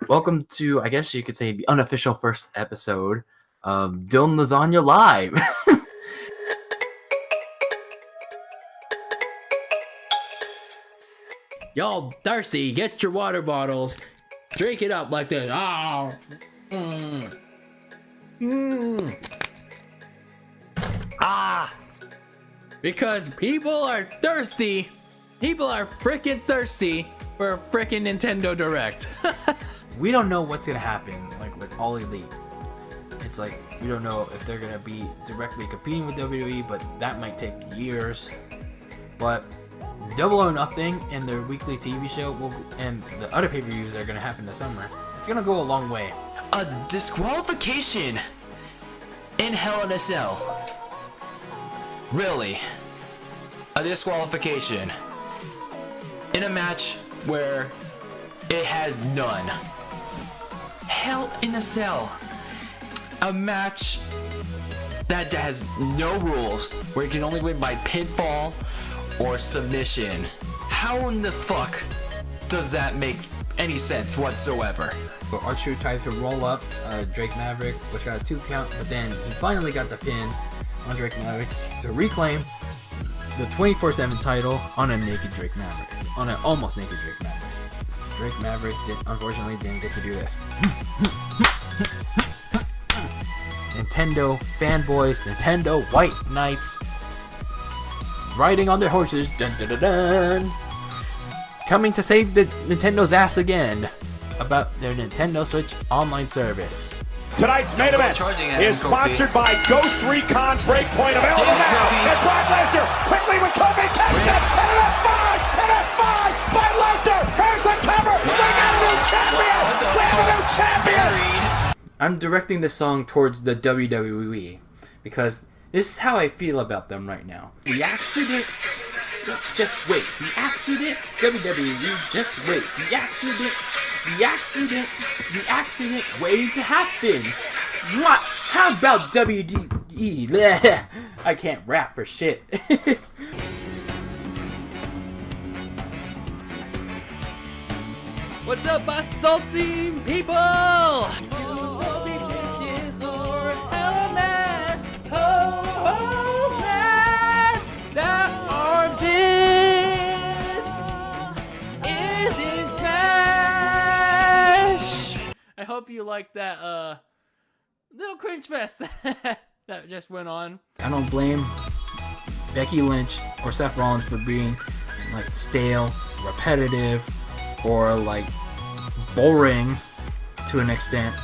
Welcome to, I guess you could say, the unofficial first episode of DylanLasagna Live. Y'all thirsty? Get your water bottles. Drink it up like this. Oh. Ah. Because people are thirsty. People are freaking thirsty for a freaking Nintendo Direct. We don't know what's gonna happen, like with All Elite. It's like we don't know if they're gonna be directly competing with WWE, but that might take years. But Double or Nothing and their weekly TV show and the other pay-per-views that are gonna happen this summer, it's gonna go a long way. A disqualification in Hell in a Cell. Really? A disqualification in a match where it has none. Hell in a Cell. A match that has no rules, where you can only win by pinfall or submission. How in the fuck does that make any sense whatsoever? So R-Truth tried to roll up Drake Maverick, which got a 2 count, but then he finally got the pin on Drake Maverick to reclaim the 24/7 title on a naked Drake Maverick, on an almost naked Drake Maverick. Drake Maverick unfortunately didn't get to do this. Nintendo fanboys, Nintendo white knights, riding on their horses, dun dun dun dun, coming to save the Nintendo's ass again about their Nintendo Switch online service. Tonight's main event is sponsored by Ghost Recon Breakpoint, available now. And Brock Lesnar quickly with Kofi catches it, and an F5, and F5 by Lesnar. Here's the cover. We got a new champion. We have a new champion. I'm directing this song towards the WWE because this is how I feel about them right now. The accident, just wait. The accident, WWE, just wait. The accident waiting to happen. What? How about WWE? Bleh. I can't rap for shit. What's up, my salty people? I hope you like that little cringe fest that just went on. I don't blame Becky Lynch or Seth Rollins for being like stale, repetitive, or like boring to an extent,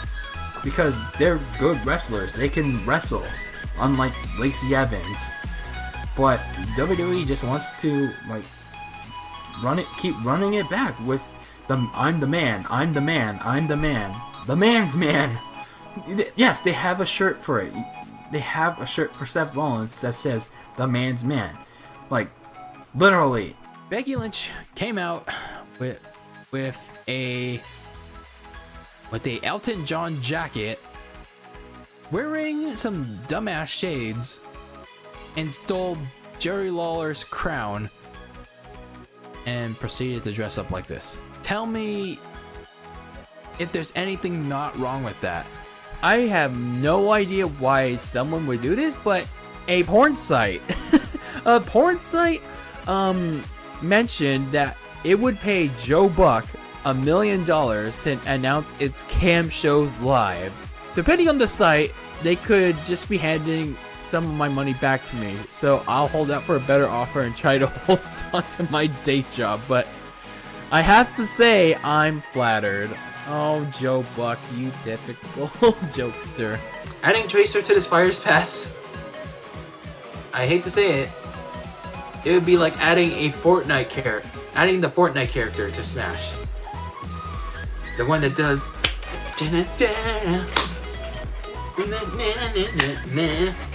because they're good wrestlers. They can wrestle, unlike Lacey Evans. But WWE just wants to like keep running it back with I'm the man, I'm the man, I'm the man, the man's man. Yes, they have a shirt for it. They have a shirt for Seth Rollins that says the man's man. Like, literally. Becky Lynch came out with a Elton John jacket, wearing some dumbass shades, and stole Jerry Lawler's crown and proceeded to dress up like this. Tell me if there's anything not wrong with that. I have no idea why someone would do this, but a porn site mentioned that it would pay Joe Buck $1 million to announce its cam shows live. Depending on the site, they could just be handing some of my money back to me, so I'll hold out for a better offer and try to hold on to my day job, but I have to say I'm flattered. Oh, Joe Buck, you typical jokester. Adding Tracer to this Fire's Pass, I hate to say it, it would be like adding the Fortnite character to Smash. The one that does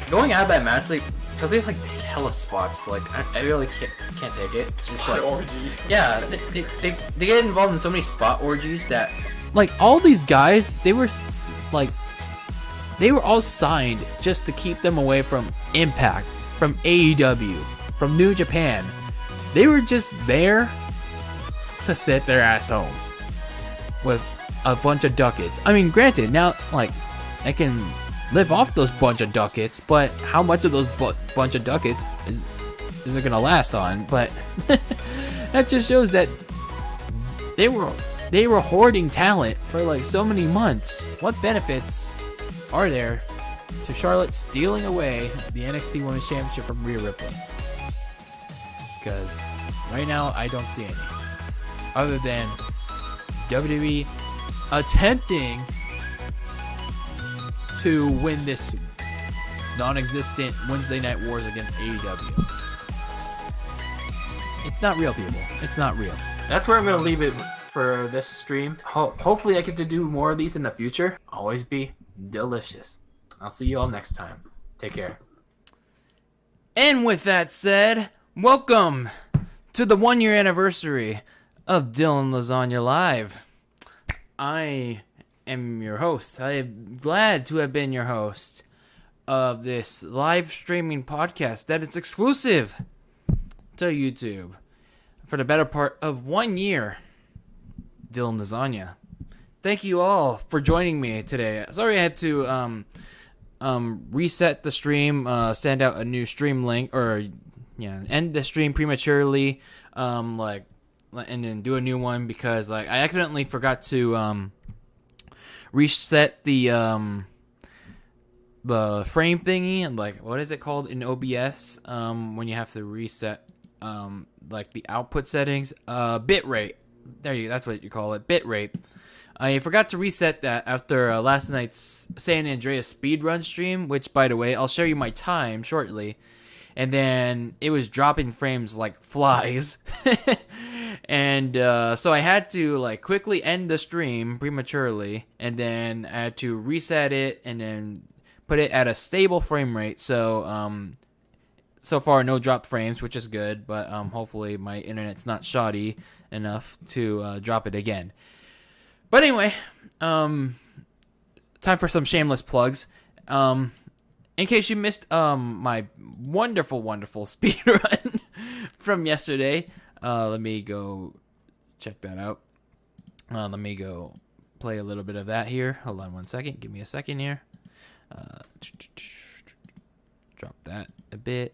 going out of that match, like, because they like take hella spots, like I really can't take it. It's like orgy. Yeah, they get involved in so many spot orgies that, like, all these guys, they were all signed just to keep them away from Impact, from AEW, from New Japan. They were just there to sit their ass home with a bunch of ducats. I mean, granted, now, like, I can live off those bunch of ducats, but how much of those bunch of ducats is it gonna last on? But that just shows that they were hoarding talent for like so many months. What benefits are there to Charlotte stealing away the NXT Women's Championship from Rhea Ripley? Because right now I don't see any, other than WWE attempting to win this non-existent Wednesday Night Wars against AEW. It's not real, people. It's not real. That's where I'm going to leave it for this stream. Hopefully I get to do more of these in the future. Always be delicious. I'll see you all next time. Take care. And with that said, welcome to the 1-year anniversary of DylanLasagna Live. I am your host. I am glad to have been your host of this live streaming podcast that is exclusive to YouTube for the better part of 1 year. DylanLasagna. Thank you all for joining me today. Sorry I had to reset the stream, send out a new stream link, or end the stream prematurely, and then do a new one because I accidentally forgot to reset the frame thingy, and what is it called in OBS when you have to reset the output settings, bitrate. There you go, that's what you call it, bitrate. I forgot to reset that after last night's San Andreas speedrun stream, which, by the way, I'll show you my time shortly. And then it was dropping frames like flies. And so I had to quickly end the stream prematurely, and then I had to reset it and then put it at a stable frame rate. So so far no dropped frames, which is good, but hopefully my internet's not shoddy enough to drop it again. But anyway, time for some shameless plugs. In case you missed my wonderful speedrun from yesterday, let me go check that out. Let me go play a little bit of that here. Hold on one second. Give me a second here. Drop that a bit.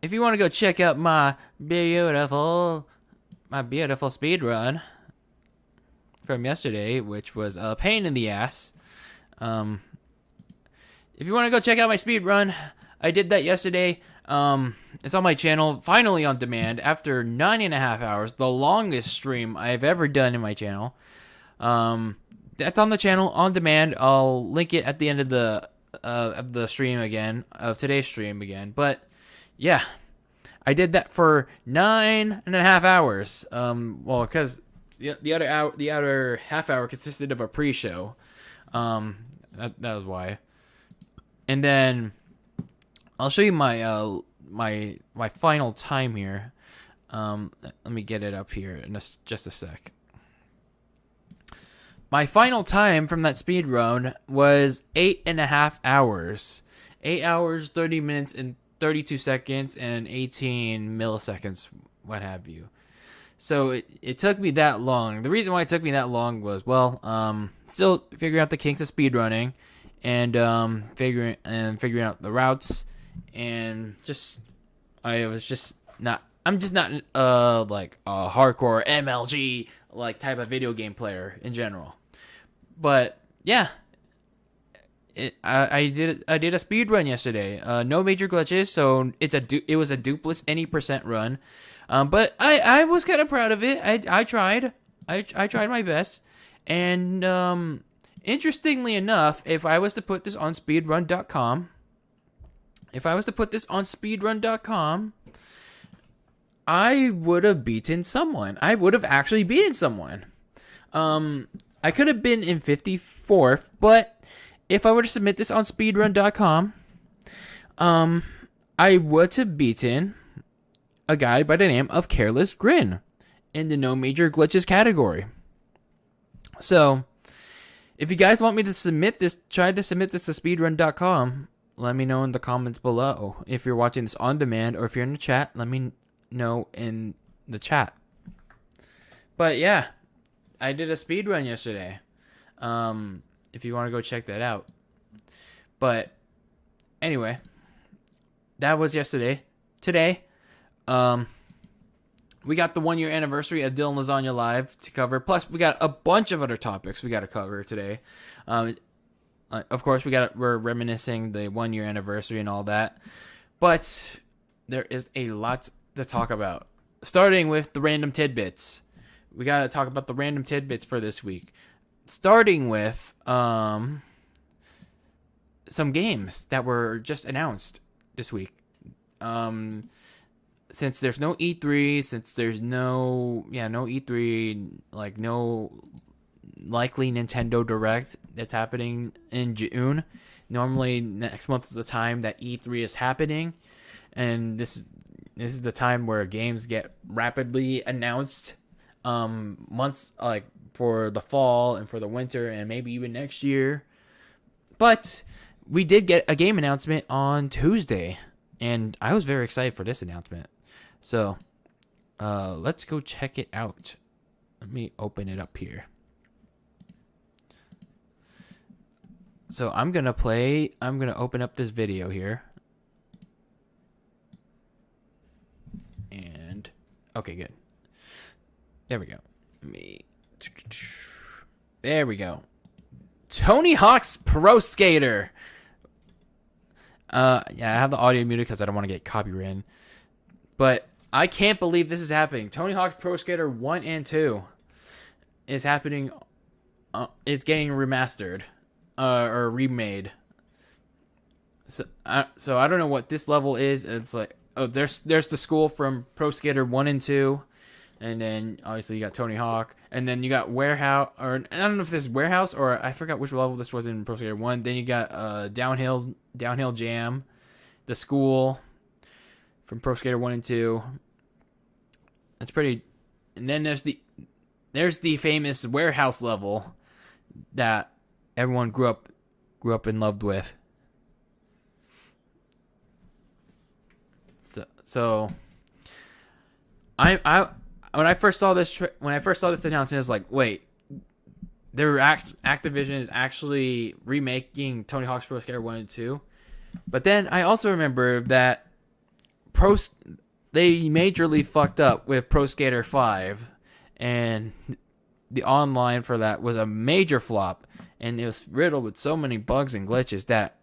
If you want to go check out my beautiful speedrun from yesterday, which was a pain in the ass. If you want to go check out my speedrun, I did that yesterday. It's on my channel, finally on demand, after 9.5 hours, the longest stream I've ever done in my channel. That's on the channel, on demand. I'll link it at the end of the stream again, of today's stream again. But yeah, I did that for 9.5 hours. Well, because the other half hour consisted of a pre-show. That was why. And then I'll show you my my final time here. Let me get it up here in just a sec. My final time from that speed run was 8.5 hours. 8 hours, 30 minutes, and 32 seconds, and 18 milliseconds, what have you. So it took me that long. The reason why it took me that long was, still figuring out the kinks of speedrunning, and figuring out the routes, and I'm just not like a hardcore MLG type of video game player in general. But yeah, I did a speed run yesterday. No major glitches, so it was a dupeless any % run. But I was kind of proud of it. I tried my best, and interestingly enough, if I was to put this on speedrun.com, I would have beaten someone. I would have actually beaten someone. I could have been in 54th, but if I were to submit this on speedrun.com, I would have beaten a guy by the name of Careless Grin in the no major glitches category. So, if you guys want me to try to submit this to speedrun.com, let me know in the comments below. If you're watching this on demand, or if you're in the chat, let me know in the chat. But yeah, I did a speed run yesterday. If you want to go check that out. But anyway, that was yesterday. Today, we got the 1 year anniversary of Dylan Lasagna Live to cover. Plus, we got a bunch of other topics we got to cover today. Of course, we're reminiscing the 1 year anniversary and all that. But there is a lot to talk about. Starting with the random tidbits. We got to talk about the random tidbits for this week. Starting with some games that were just announced this week. Since there's no E3, since there's no E3, like no likely Nintendo Direct that's happening in June. Normally next month is the time that E3 is happening, and this is the time where games get rapidly announced months like for the fall and for the winter and maybe even next year. But we did get a game announcement on Tuesday, and I was very excited for this announcement. So let's go check it out. Let me open it up here. So I'm going to open up this video here. And, okay, good. There we go. There we go. Tony Hawk's Pro Skater. Yeah, I have the audio muted because I don't want to get copyrighted. But I can't believe this is happening. Tony Hawk's Pro Skater 1 and 2 is happening. It's getting remastered. Or remade. So I don't know what this level is. It's like, oh, there's the school from Pro Skater 1 and 2, and then obviously you got Tony Hawk, and then you got Warehouse, or I don't know if this is Warehouse or I forgot which level this was in Pro Skater 1. Then you got Downhill Jam, the school from Pro Skater 1 and 2. That's pretty. And then there's the famous Warehouse level that everyone grew up and loved with. So when I first saw this announcement, I was like, wait, Activision is actually remaking Tony Hawk's Pro Skater 1 and 2. But then I also remember that they majorly fucked up with Pro Skater 5, and the online for that was a major flop. And it was riddled with so many bugs and glitches that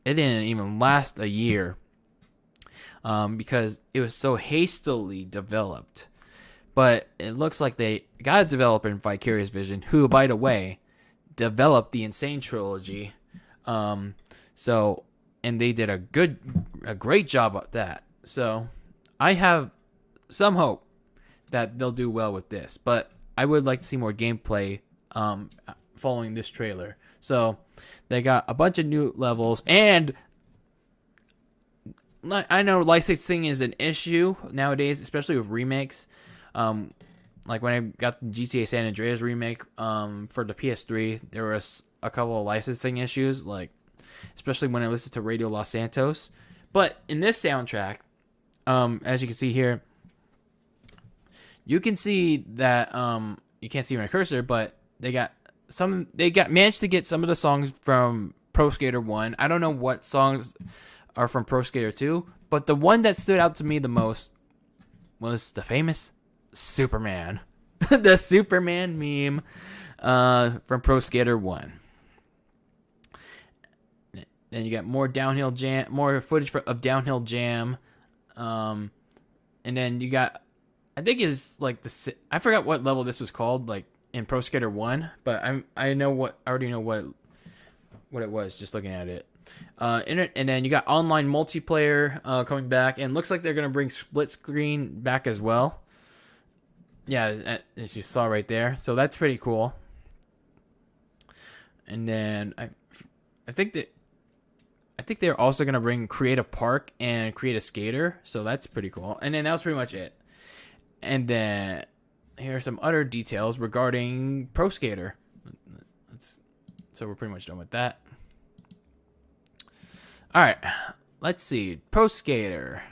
it didn't even last a year. Because it was so hastily developed. But it looks like they got a developer in Vicarious Vision, who, by the way, developed the Insane trilogy. And they did a great job at that. So I have some hope that they'll do well with this. But I would like to see more gameplay following this trailer. So they got a bunch of new levels, and I know licensing is an issue nowadays, especially with remakes. Like when I got the GTA San Andreas remake for the PS3, there was a couple of licensing issues, like especially when I listened to Radio Los Santos. But in this soundtrack, as you can see here, you can see that you can't see my cursor, but they managed to get some of the songs from Pro Skater 1. I don't know what songs are from Pro Skater 2, but the one that stood out to me the most was the famous Superman. The Superman meme from Pro Skater 1. Then you got more footage of Downhill Jam. And then you got, I think it's like I forgot what level this was called, like in Pro Skater 1, but I already know what it was just looking at it. And then you got online multiplayer coming back, and looks like they're gonna bring split screen back as well. Yeah, as you saw right there, so that's pretty cool. And then I think they're also gonna bring Create a Park and Create a Skater, so that's pretty cool. And then that was pretty much it. And then here are some other details regarding Pro Skater. So we're pretty much done with that. All right, let's see. Pro Skater.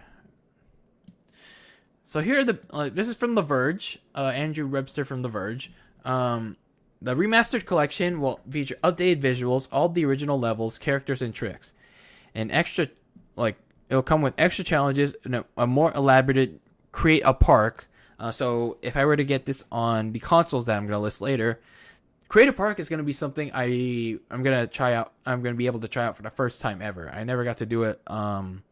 So here are this is from The Verge. Andrew Webster from The Verge. The remastered collection will feature updated visuals, all the original levels, characters, and tricks, and extra, it'll come with extra challenges and a more elaborate create a park. So if I were to get this on the consoles that I'm going to list later, Create a Park is going to be something I'm going to try out. I'm going to be able to try out for the first time ever. I never got to do it when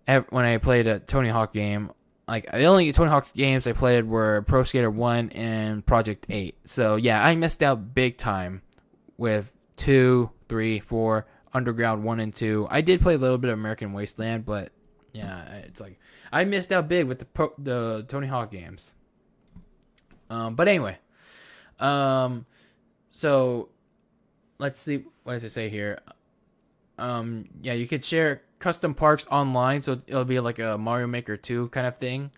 I played a Tony Hawk game. Like, the only Tony Hawk games I played were Pro Skater 1 and Project 8. So, yeah, I missed out big time with 2, 3, 4, Underground 1 and 2. I did play a little bit of American Wasteland, but, yeah, it's like, I missed out big with the Tony Hawk games. But anyway. So let's see, what does it say here? Yeah, you could share custom parks online, so it'll be like a Mario Maker 2 kind of thing.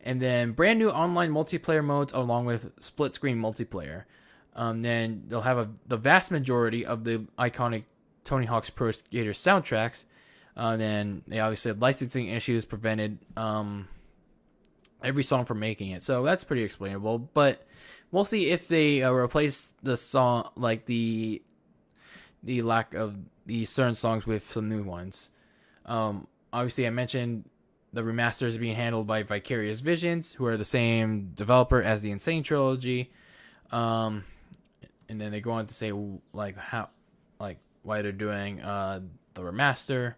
And then brand new online multiplayer modes along with split screen multiplayer. Then they'll have the vast majority of the iconic Tony Hawk's Pro Skater soundtracks. Then they obviously had licensing issues prevented every song from making it. So that's pretty explainable, but we'll see if they replace the song, like the lack of the certain songs with some new ones. Obviously, I mentioned the remasters being handled by Vicarious Visions, who are the same developer as the Insane Trilogy. And then they go on to say why they're doing the remaster.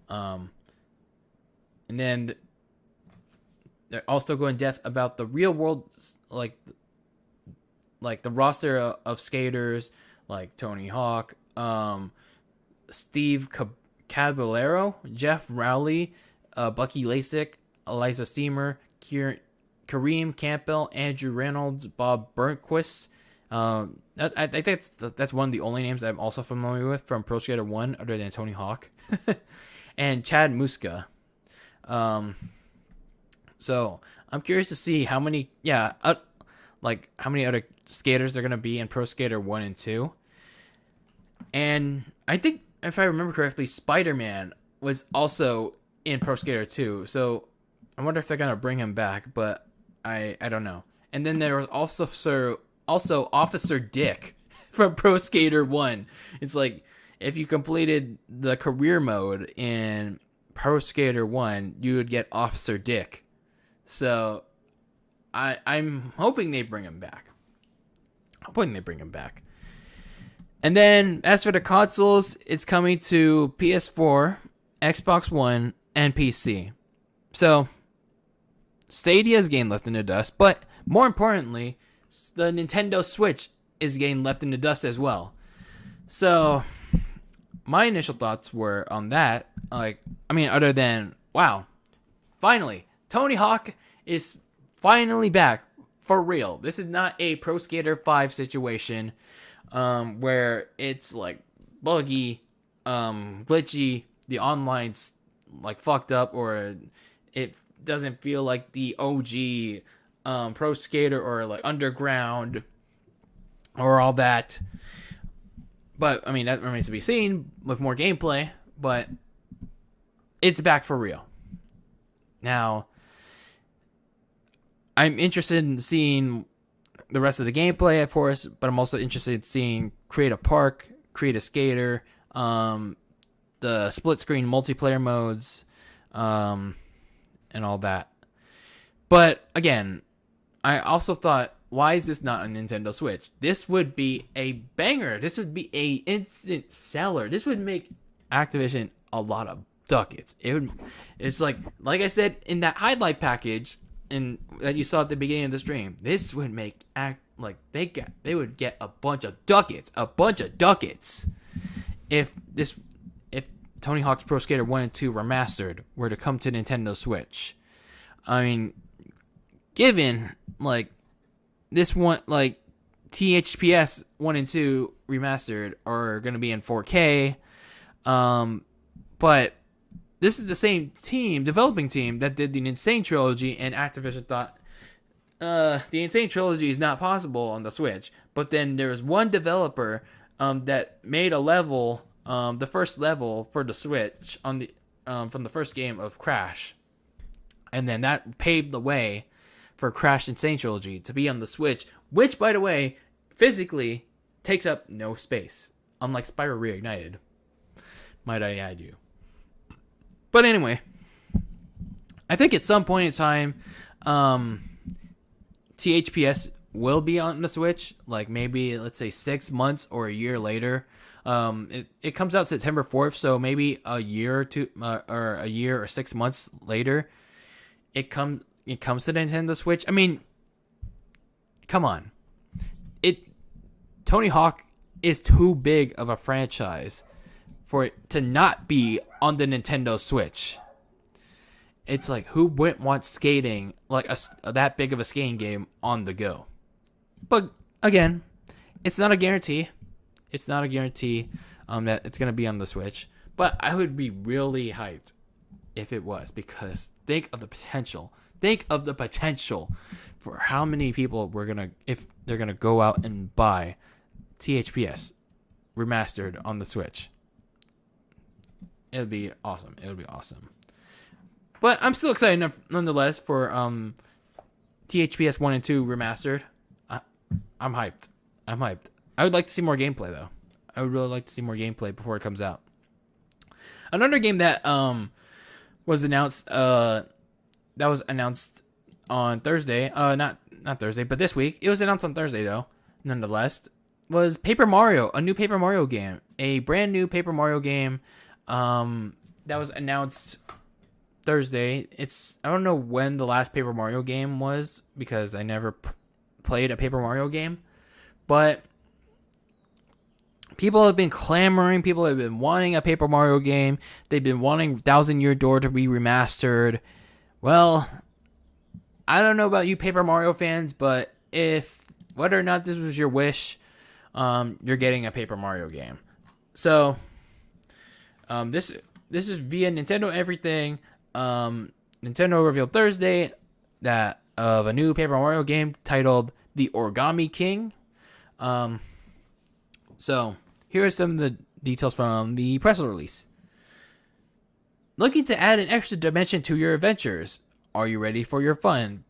And then they're also going in depth about the real world, like the roster of skaters, like Tony Hawk, Steve Caballero, Jeff Rowley, Bucky Lasik, Eliza Steamer, Kareem Campbell, Andrew Reynolds, Bob Burnquist. I think that's one of the only names I'm also familiar with from Pro Skater 1 other than Tony Hawk. And Chad Muska. So I'm curious to see how many other skaters are going to be in Pro Skater 1 and 2. And I think, if I remember correctly, Spider-Man was also in Pro Skater 2. So I wonder if they're going to bring him back, but I don't know. And then there was also Officer Dick from Pro Skater 1. It's like, if you completed the career mode in Pro Skater 1, you would get Officer Dick. So I'm hoping they bring him back. And then, as for the consoles, it's coming to PS4, Xbox One, and PC. So, Stadia's getting left in the dust, but more importantly, the Nintendo Switch is getting left in the dust as well. So, my initial thoughts were on that, other than, wow, finally, Tony Hawk is finally back for real. This is not a Pro Skater 5 situation where it's like buggy, glitchy, the online's like fucked up, or it doesn't feel like the OG Pro Skater or like Underground or all that. But I mean, that remains to be seen with more gameplay, but it's back for real. Now, I'm interested in seeing the rest of the gameplay, of course, but I'm also interested in seeing Create a Park, Create a Skater, the split screen multiplayer modes, and all that. But again, I also thought, why is this not on Nintendo Switch? This would be a banger. This would be a instant seller. This would make Activision a lot of ducats. It's like I said in that highlight package that you saw at the beginning of the stream. This would make they would get a bunch of ducats, if Tony Hawk's Pro Skater 1 and 2 remastered were to come to Nintendo Switch. I mean, given this one, THPS 1 and 2 remastered are going to be in 4K, but this is the same developing team that did the Insane Trilogy, and Activision thought, the Insane Trilogy is not possible on the Switch. But then there was one developer that made a level, the first level for the Switch on the from the first game of Crash, and then that paved the way for Crash Insane Trilogy to be on the Switch, which, by the way, physically takes up no space, unlike Spyro Reignited. Might I add you. But anyway, I think at some point in time, THPS will be on the Switch, like maybe, let's say, 6 months or a year later. It comes out September 4th, so maybe a year or two, or a year or 6 months later, it comes to Nintendo Switch. I mean, come on. Tony Hawk is too big of a franchise for it to not be on the Nintendo Switch. It's like, who wouldn't want skating, like that big of a skating game on the go? But again, it's not a guarantee. It's not a guarantee that it's going to be on the Switch. But I would be really hyped if it was, because think of the potential. Think of the potential for how many people if they're going to go out and buy THPS remastered on the Switch. It would be awesome. It would be awesome. But I'm still excited nonetheless for THPS 1 and 2 remastered. I'm hyped. I would like to see more gameplay, though. I would really like to see more gameplay before it comes out. Another game that was announced on Thursday. Not Thursday, but this week. It was announced on Thursday, though. Nonetheless, was Paper Mario, a new Paper Mario game, a brand new Paper Mario game that was announced Thursday. I don't know when the last Paper Mario game was, because I never played a Paper Mario game, but people have been clamoring. People have been wanting a Paper Mario game. They've been wanting Thousand Year Door to be remastered. Well, I don't know about you Paper Mario fans, but whether or not this was your wish, you're getting a Paper Mario game. So, this is via Nintendo Everything. Nintendo revealed Thursday that of a new Paper Mario game titled The Origami King. So, here are some of the details from the press release. Looking to add an extra dimension to your adventures? Are you ready for your fun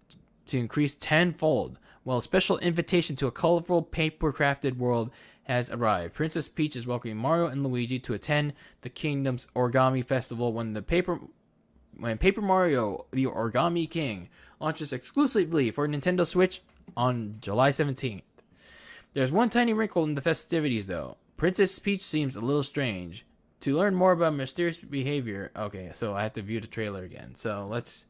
to increase tenfold? Well, a special invitation to a colorful, paper-crafted world has arrived. Princess Peach is welcoming Mario and Luigi to attend the Kingdom's Origami Festival when Paper Mario The Origami King launches exclusively for Nintendo Switch on July 17th. There's one tiny wrinkle in the festivities, though. Princess Peach seems a little strange. To learn more about mysterious behavior... Okay, so I have to view the trailer again. So let's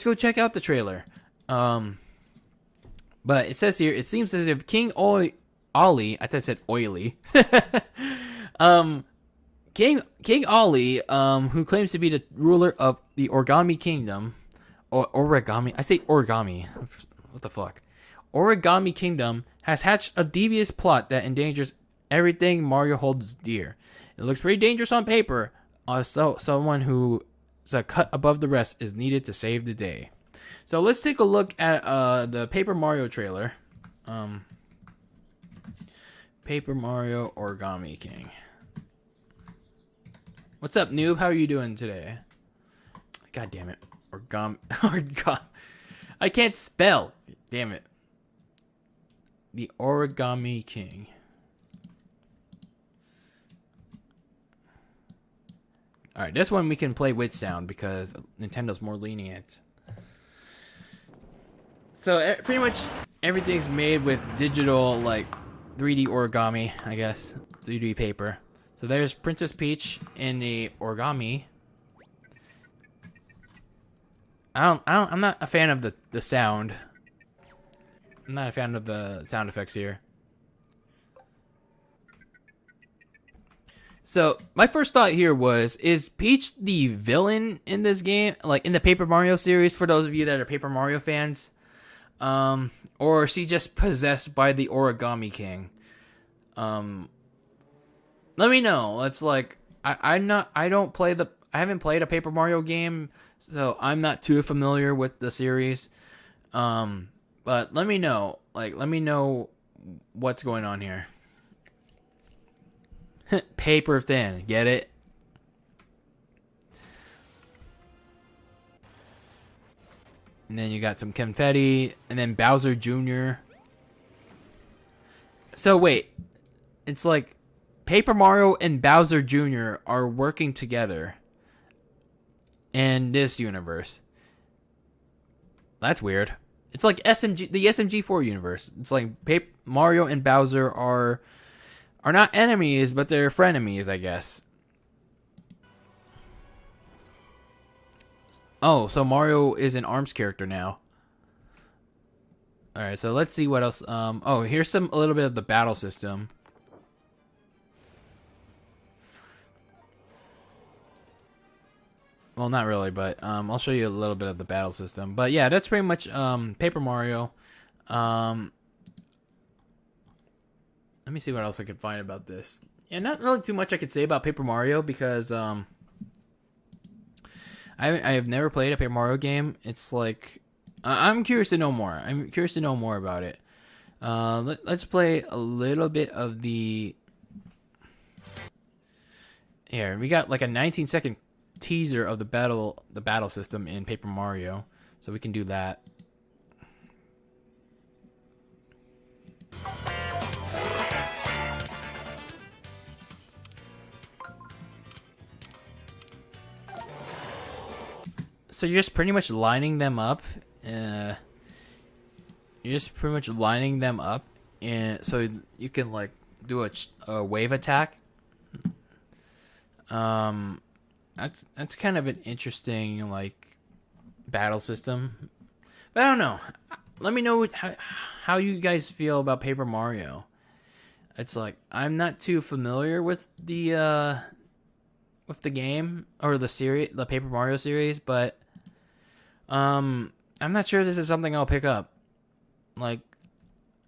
go check out the trailer. But it says here, it seems as if King Ollie... I thought I said oily. King Ollie, who claims to be the ruler of the Origami Kingdom... Origami? I say origami. What the fuck? Origami Kingdom has hatched a devious plot that endangers everything Mario holds dear. It looks pretty dangerous on paper, so someone who is a cut above the rest is needed to save the day. So let's take a look at the Paper Mario trailer. Paper Mario Origami King. What's up, noob? How are you doing today? God damn it. Origami. I can't spell. Damn it. The Origami King. Alright, this one we can play with sound because Nintendo's more lenient. So pretty much everything's made with digital, like 3D origami, I guess. 3D paper. So there's Princess Peach in the origami. I'm not a fan of the sound. I'm not a fan of the sound effects here. So, my first thought here was, is Peach the villain in this game? Like, in the Paper Mario series, for those of you that are Paper Mario fans? Or is she just possessed by the Origami King? Let me know. It's like, I haven't played a Paper Mario game, so I'm not too familiar with the series. But let me know. Let me know what's going on here. Paper thin, get it? And then you got some confetti, and then Bowser Jr. So wait, it's like Paper Mario and Bowser Jr. are working together in this universe. That's weird. It's like the SMG4 universe. It's like Mario and Bowser are not enemies, but they're frenemies, I guess. Oh, so Mario is an ARMS character now. All right, so let's see what else. Oh, here's a little bit of the battle system. Well, not really, but I'll show you a little bit of the battle system. But yeah, that's pretty much Paper Mario. Let me see what else I could find about this. Yeah, not really too much I could say about Paper Mario because I have never played a Paper Mario game. It's like I'm curious to know more. I'm curious to know more about it. Let's play a little bit of the. Here we got like a 19-second teaser of the battle system in Paper Mario, so we can do that. So you're just pretty much lining them up. And so you can like do a wave attack. That's kind of an interesting like battle system, but I don't know. Let me know how you guys feel about Paper Mario. It's like I'm not too familiar with the game or the series, the Paper Mario series, but I'm not sure this is something I'll pick up. Like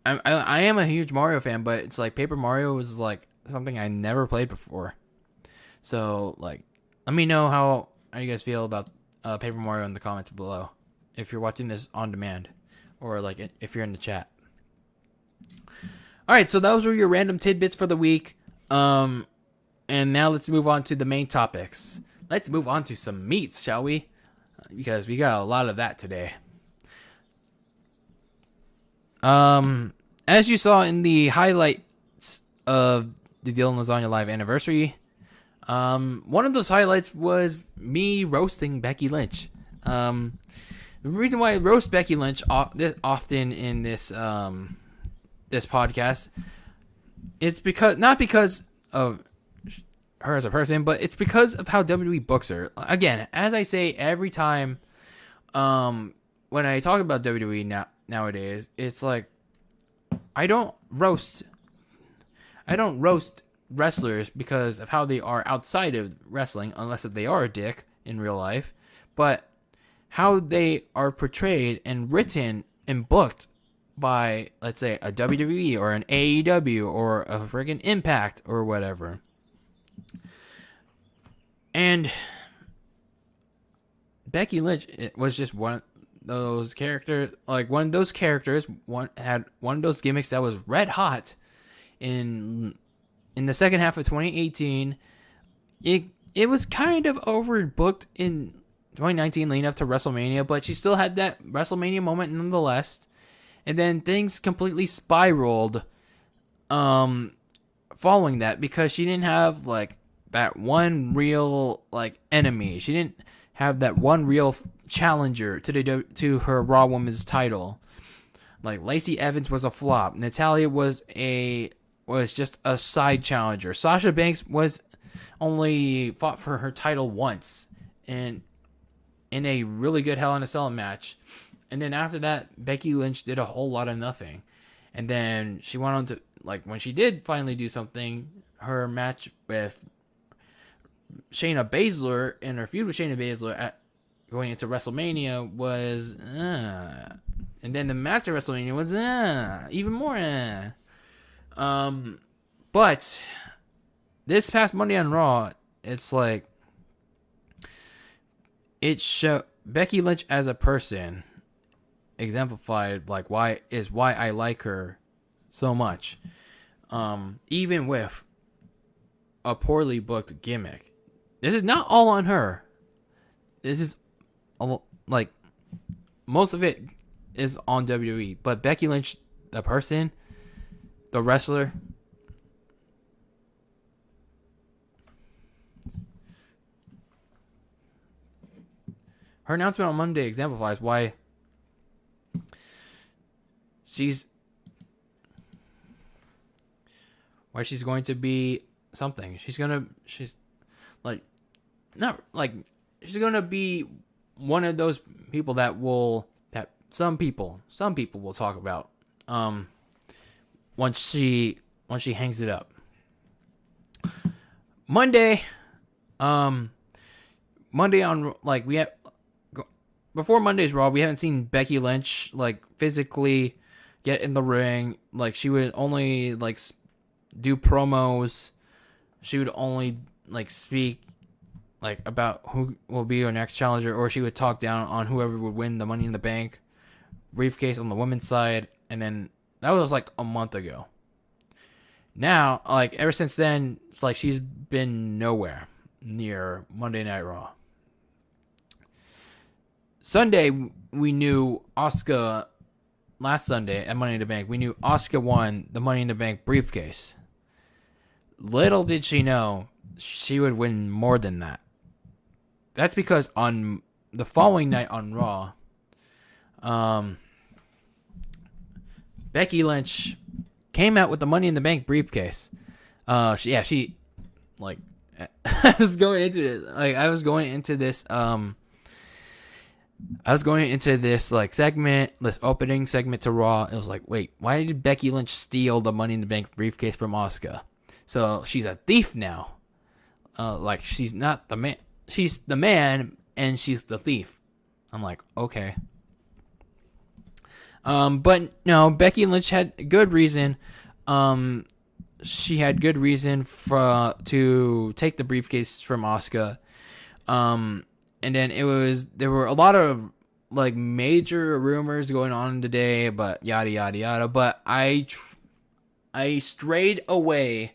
I am a huge Mario fan, but it's like Paper Mario was like something I never played before. So like, let me know how you guys feel about Paper Mario in the comments below. If you're watching this on demand, or like if you're in the chat. All right, so those were your random tidbits for the week. And now let's move on to the main topics. Let's move on to some meats, shall we? Because we got a lot of that today. As you saw in the highlights of the DylanLasagna Live anniversary, one of those highlights was me roasting Becky Lynch. The reason why I roast Becky Lynch often in this this podcast, it's not because of her as a person, but it's because of how WWE books her. Again, as I say every time, when I talk about WWE nowadays, it's like I don't roast wrestlers because of how they are outside of wrestling, unless if they are a dick in real life, but how they are portrayed and written and booked by, let's say, a WWE or an AEW or a friggin' Impact or whatever. And Becky Lynch was just one of those characters, had one of those gimmicks that was red hot in the second half of 2018. It was kind of overbooked in 2019 leading up to WrestleMania, but she still had that WrestleMania moment nonetheless. And then things completely spiraled following that because she didn't have like that one real like enemy. She didn't have that one real challenger to her Raw Women's title. Like Lacey Evans was a flop. Natalya was just a side challenger. Sasha Banks was only fought for her title once and in a really good Hell in a Cell match. And then after that, Becky Lynch did a whole lot of nothing. And then she went on to, like, when she did finally do something, her match with Shayna Baszler and her feud with Shayna Baszler going into WrestleMania was, and then the match at WrestleMania was, even more, But this past Monday on Raw, it's like, it showed Becky Lynch as a person exemplified like why I like her so much, even with a poorly booked gimmick. This is not all on her. This is like most of it is on WWE. But Becky Lynch, the person, the wrestler, her announcement on Monday exemplifies why she's going to be something. She's gonna be one of those people that some people will talk about once she hangs it up. Monday on before Monday's Raw, we haven't seen Becky Lynch physically get in the ring. She would only do promos. She would only speak about who will be her next challenger, or she would talk down on whoever would win the Money in the Bank briefcase on the women's side. And then that was a month ago. Now, ever since then, she's been nowhere near Monday Night Raw. Sunday, we knew Asuka. Last Sunday at Money in the Bank, we knew Asuka won the Money in the Bank briefcase. Little did she know she would win more than that. That's because on the following night on Raw, Becky Lynch came out with the Money in the Bank briefcase. She I was going into this. I was going into this segment, this opening segment to Raw. It was wait, why did Becky Lynch steal the Money in the Bank briefcase from Asuka? So she's a thief now. She's not the man. She's the man, and she's the thief. I'm okay. But no, Becky Lynch had good reason. She had good reason to take the briefcase from Asuka. And then there were a lot of major rumors going on today, but yada yada yada. But I strayed away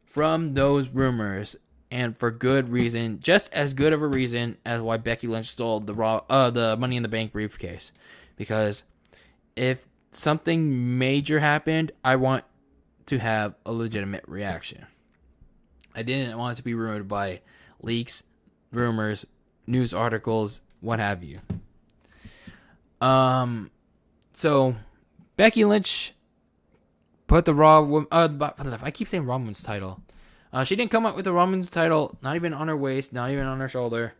from those rumors, and for good reason, just as good of a reason as why Becky Lynch stole the Money in the Bank briefcase. Because if something major happened, I want to have a legitimate reaction. I didn't want it to be ruined by leaks, rumors, news articles, what have you. So Becky Lynch put the Raw. I keep saying Raw Women's title. She didn't come up with the Raw Women's title, not even on her waist, not even on her shoulder.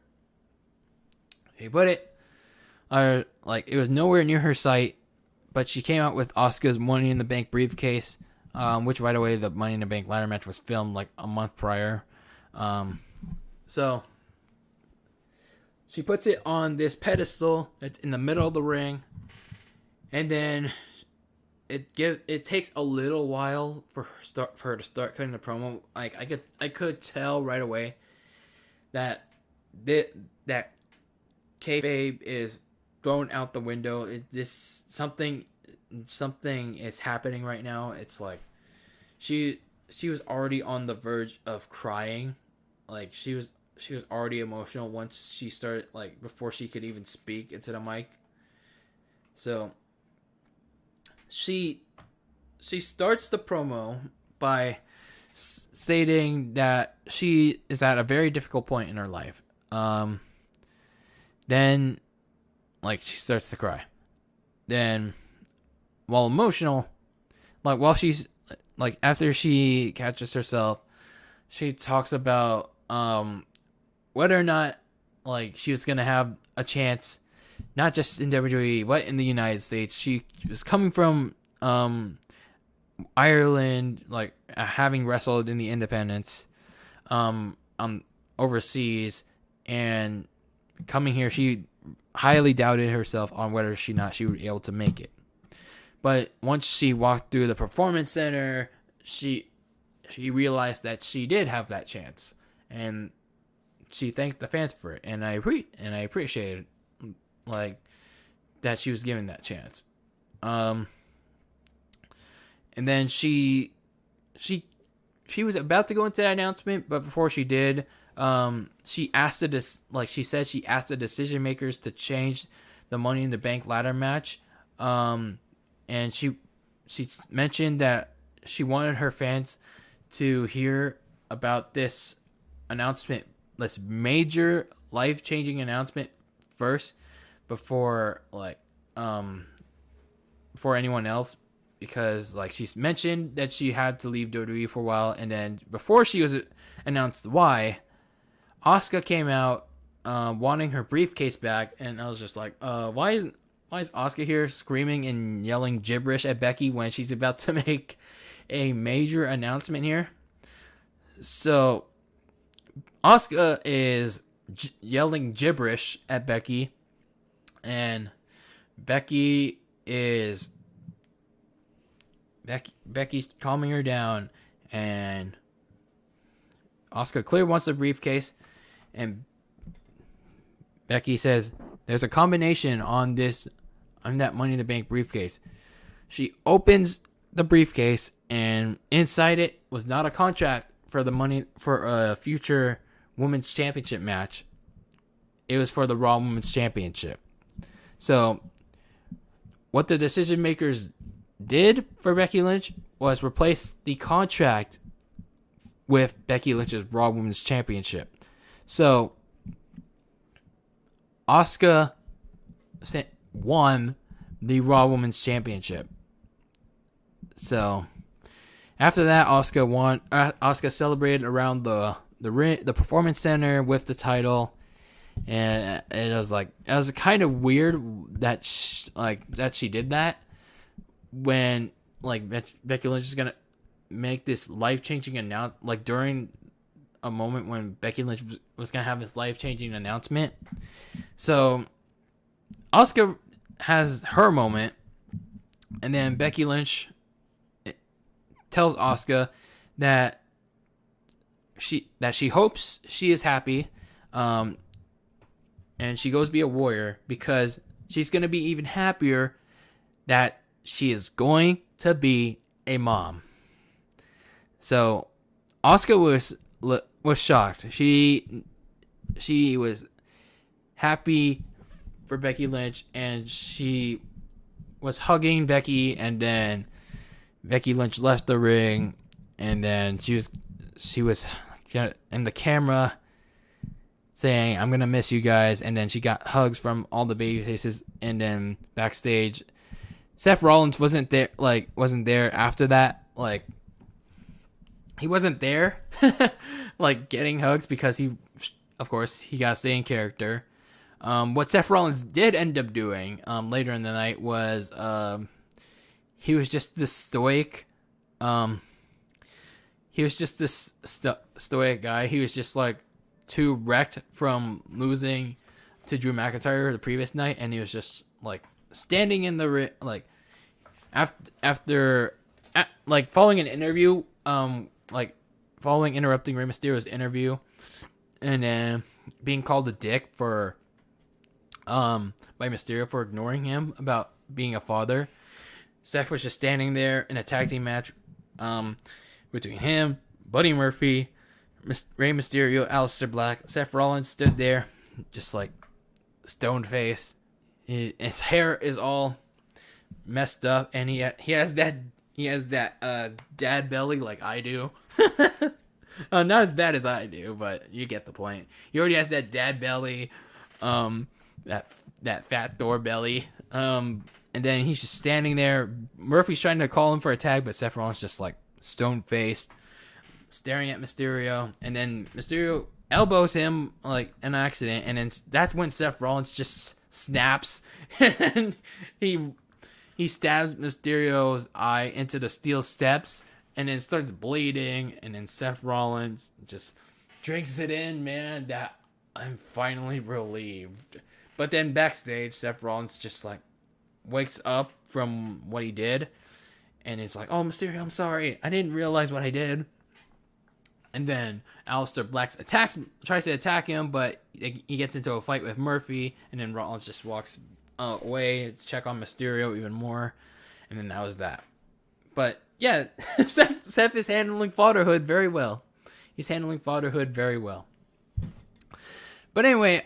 She put it, it was nowhere near her sight. But she came out with Asuka's Money in the Bank briefcase, which, by the way, the Money in the Bank ladder match was filmed a month prior. So she puts it on this pedestal that's in the middle of the ring, and then it takes a little while for her to start cutting the promo. I could tell right away that kayfabe is thrown out the window. Something is happening right now. It's she was already on the verge of crying. She was already emotional once she started, before she could even speak into the mic. So she starts the promo by stating that she is at a very difficult point in her life. Then she starts to cry. Then, while emotional, while she's after she catches herself, she talks about whether or not she was gonna have a chance, not just in WWE but in the United States. She was coming from Ireland, having wrestled in the independents, overseas, and coming here, she highly doubted herself on whether she would be able to make it. But once she walked through the performance center, she realized that she did have that chance, and she thanked the fans for it. And I appreciated that she was given that chance. And then she was about to go into that announcement, but before she did, she said she asked the decision makers to change the Money in the Bank ladder match. And she mentioned that she wanted her fans to hear about this announcement, this major life-changing announcement first before for anyone else, because like she's mentioned that she had to leave WWE for a while, and then before she was announced why, Asuka came out wanting her briefcase back, and I was just like, why is Asuka here screaming and yelling gibberish at Becky when she's about to make a major announcement here? So Asuka is yelling gibberish at Becky, and Becky's calming her down, and Asuka clearly wants the briefcase, and Becky says there's a combination on that Money in the Bank briefcase. She opens the briefcase, and inside it was not a contract for a future women's championship match. It was for the Raw Women's Championship. So what the decision makers did for Becky Lynch was replace the contract with Becky Lynch's Raw Women's Championship. So Asuka won the Raw Women's Championship. So after that, Asuka celebrated around the Performance Center with the title, and it was kind of weird that she did that when Becky Lynch is gonna make this life-changing announcement, during a moment when Becky Lynch was gonna have this life-changing announcement. So Asuka has her moment, and then Becky Lynch tells Asuka that she hopes she is happy, and she goes be a warrior because she's gonna be even happier that she is going to be a mom. So Asuka was shocked. She was happy for Becky Lynch, and she was hugging Becky, and then Becky Lynch left the ring, and then she was in the camera saying, "I'm gonna miss you guys," and then she got hugs from all the baby faces, and then backstage Seth Rollins wasn't there after that. He wasn't there getting hugs because he gotta stay in character. What Seth Rollins did end up doing later in the night was he was just this stoic stoic guy. He was just too wrecked from losing to Drew McIntyre the previous night, and he was just standing in the ring, after following an interview, following interrupting Rey Mysterio's interview, and then being called a dick by Mysterio for ignoring him about being a father. Seth was just standing there in a tag team match between him, Buddy Murphy, Rey Mysterio, Aleister Black. Seth Rollins stood there just stone face. His hair is all messed up, and he has that dad belly like I do. Not as bad as I do, but you get the point. He already has that dad belly, that fat Thor belly, and then he's just standing there. Murphy's trying to call him for a tag, but Seth Rollins just stone faced, staring at Mysterio, and then Mysterio elbows him an accident, and then that's when Seth Rollins just snaps and he stabs Mysterio's eye into the steel steps, and then starts bleeding, and then Seth Rollins just drinks it in, man, that I'm finally relieved. But then backstage, Seth Rollins just wakes up from what he did, and it's oh, Mysterio, I'm sorry, I didn't realize what I did. And then Aleister Black tries to attack him, but he gets into a fight with Murphy, and then Rollins just walks away to check on Mysterio even more, and then that was that. But yeah, Seth is handling fatherhood very well. He's handling fatherhood very well. But anyway,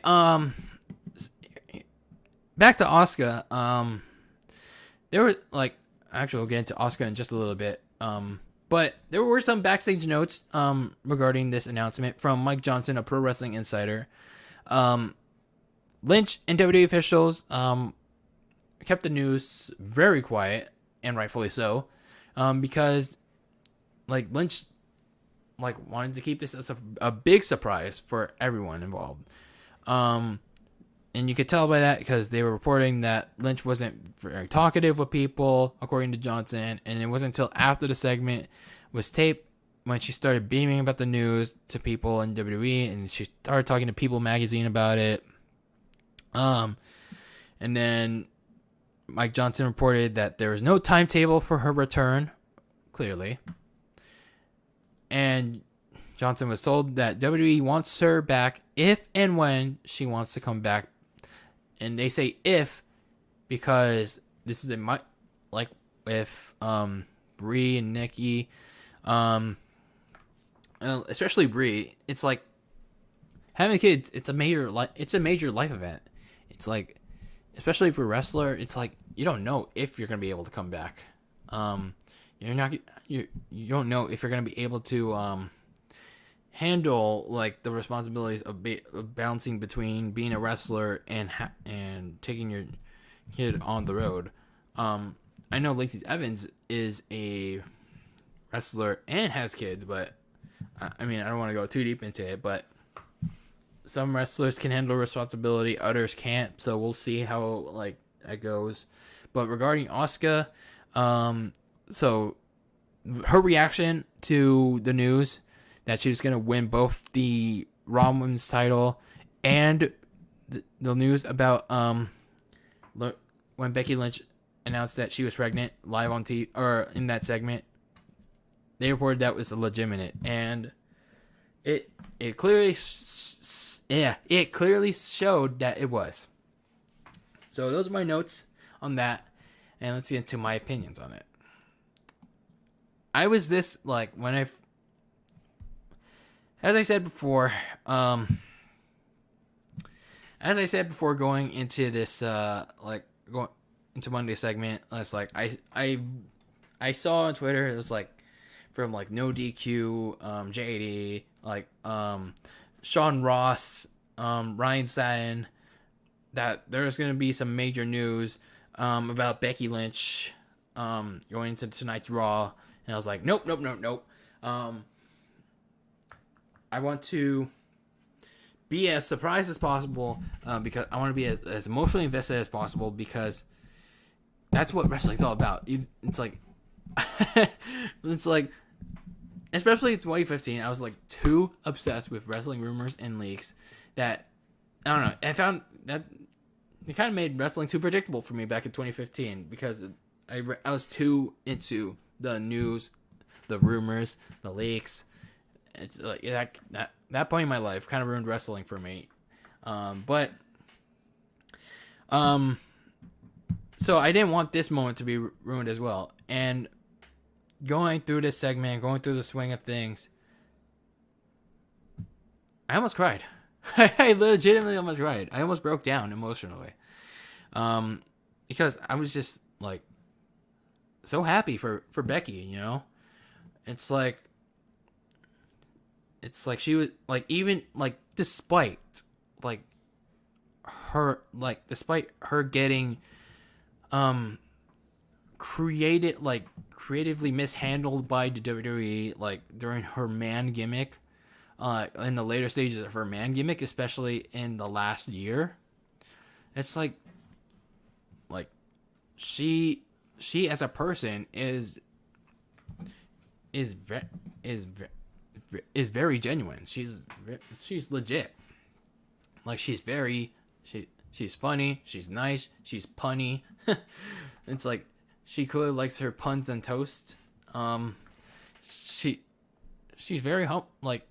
back to Asuka. There were like, actually, we'll get into Asuka in just a little bit. But there were some backstage notes regarding this announcement from Mike Johnson, a Pro Wrestling Insider. Lynch and WWE officials kept the news very quiet, and rightfully so, because like Lynch wanted to keep this as a big surprise for everyone involved. And you could tell by that because they were reporting that Lynch wasn't very talkative with people, according to Johnson. And it wasn't until after the segment was taped when she started beaming about the news to people in WWE, and she started talking to People Magazine about it. And then Mike Johnson reported that there was no timetable for her return, clearly. And Johnson was told that WWE wants her back if and when she wants to come back. And they say if because this is like with Brie and Nikki, especially Brie. It's like having kids. It's a major life event. It's like, especially for a wrestler, it's like you don't know if you're gonna be able to come back. You don't know if you're gonna be able to handle like the responsibilities of balancing between being a wrestler and taking your kid on the road. I know Lacey Evans is a wrestler and has kids, but I mean, I don't want to go too deep into it, but some wrestlers can handle responsibility, others can't, so we'll see how like that goes. But regarding Asuka, so her reaction to the news that she was going to win both the Raw Women's title and the news about when Becky Lynch announced that she was pregnant live on TV or in that segment, they reported that was legitimate, and it clearly showed that it was. So those are my notes on that, and let's get into my opinions on it. I was this like when as I said before going into this going into Monday's segment, it's like I saw on Twitter, it was like from like No DQ, JD, like Sean Ross, Ryan Satin, that there's gonna be some major news about Becky Lynch going into tonight's Raw, and I was like, nope. I want to be as surprised as possible because I want to be as emotionally invested as possible, because that's what wrestling's all about. It's like, especially in 2015, I was like too obsessed with wrestling rumors and leaks that, I don't know, I found that it kind of made wrestling too predictable for me back in 2015 because I was too into the news, the rumors, the leaks. It's like that point in my life kind of ruined wrestling for me. So I didn't want this moment to be ruined as well. And going through this segment, going through the swing of things, I almost cried. I legitimately almost cried. I almost broke down emotionally. Because I was just like so happy for Becky, you know? It's like she was like, even like despite her getting creatively mishandled by the WWE, like during her man gimmick, in the later stages of her man gimmick, especially in the last year. It's like she as a person is very genuine. She's legit. Like she's funny, she's nice, she's punny. It's like she clearly likes her puns and toast. She's very like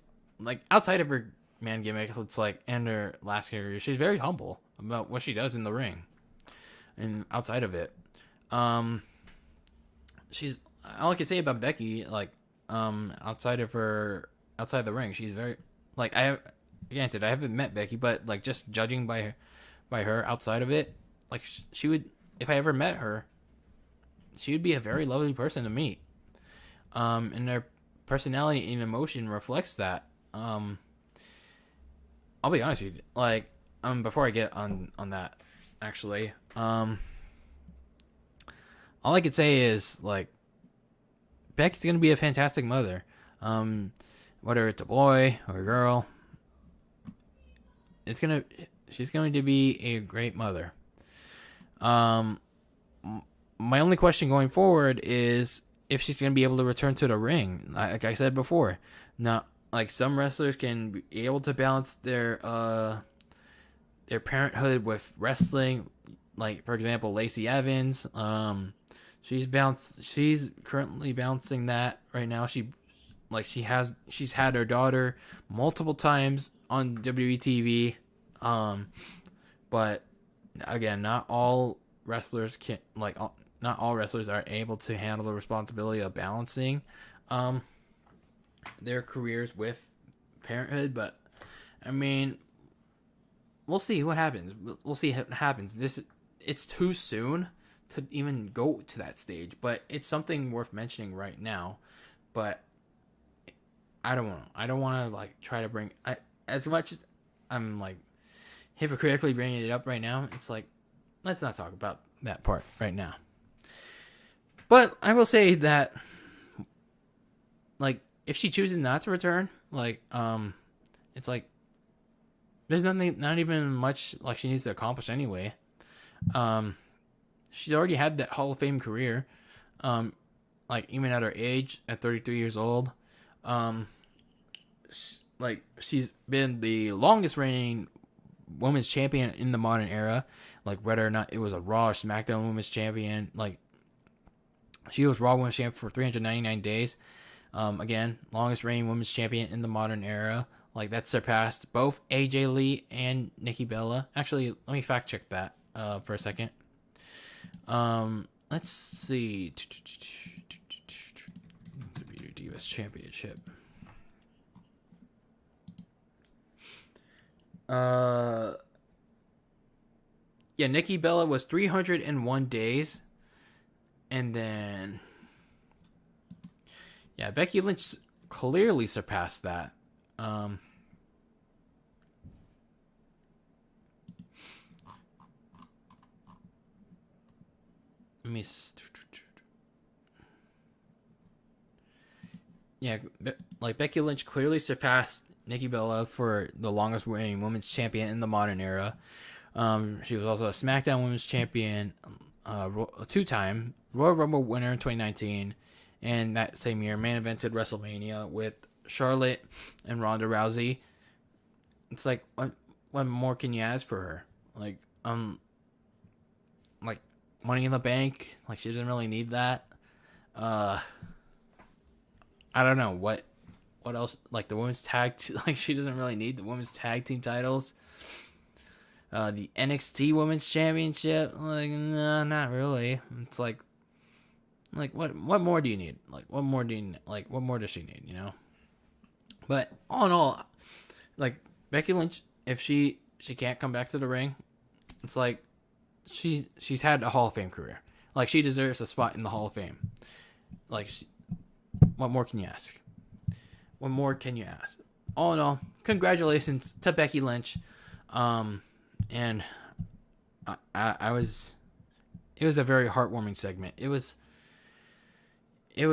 outside of her man gimmick, it's like, and her last career, she's very humble about what she does in the ring. And outside of it, she's, all I can say about Becky, like, outside of the ring, she's very, like, I haven't met Becky, but like just judging by her outside of it, like she would, if I ever met her, she would be a very lovely person to meet. And their personality and emotion reflects that. I'll be honest with you, like, before I get on that, actually, all I could say is, like, Becky's gonna be a fantastic mother. Whether it's a boy or a girl, she's going to be a great mother. My only question going forward is if she's going to be able to return to the ring. Like I said before, now, like, some wrestlers can be able to balance their parenthood with wrestling. Like, for example, Lacey Evans. She's currently balancing that right now. She's had her daughter multiple times on WWE TV. But again, not all wrestlers not all wrestlers are able to handle the responsibility of balancing their careers with parenthood. But I mean, we'll see what happens. We'll see what happens. It's too soon to even go to that stage, but it's something worth mentioning right now. But I don't want to like try to bring as much as I'm like hypocritically bringing it up right now. It's like, let's not talk about that part right now. But I will say that, like, if she chooses not to return, like, it's like there's not even much like she needs to accomplish anyway. She's already had that Hall of Fame career. Like, even at her age, at 33 years old, like, she's been the longest reigning women's champion in the modern era. Like, whether or not it was a Raw or Smackdown women's champion, like, she was Raw women's champion for 399 days. Again, longest reigning women's champion in the modern era. Like, that surpassed both AJ Lee and Nikki Bella. Actually, let me fact check that for a second. Let's see. WWE Divas Championship. Yeah, Nikki Bella was 301 days. And then, yeah, Becky Lynch clearly surpassed that. Let me. Yeah, like, Becky Lynch clearly surpassed Nikki Bella for the longest reigning women's champion in the modern era. She was also a SmackDown Women's Champion, a two-time Royal Rumble winner in 2019, and that same year main evented WrestleMania with Charlotte and Ronda Rousey. It's like, what more can you ask for her? Like Money in the Bank, like, she doesn't really need that. I don't know what else. Like, the women's tag, like, she doesn't really need the women's tag team titles. The NXT Women's Championship, like, no, not really. It's like what more do you need? Like, what more does she need? You know. But all in all, like, Becky Lynch, if she can't come back to the ring, it's like she's had a Hall of Fame career. Like, she deserves a spot in the Hall of Fame. Like, what more can you ask? What more can you ask? All in all, congratulations to Becky Lynch. And it was a very heartwarming segment. It was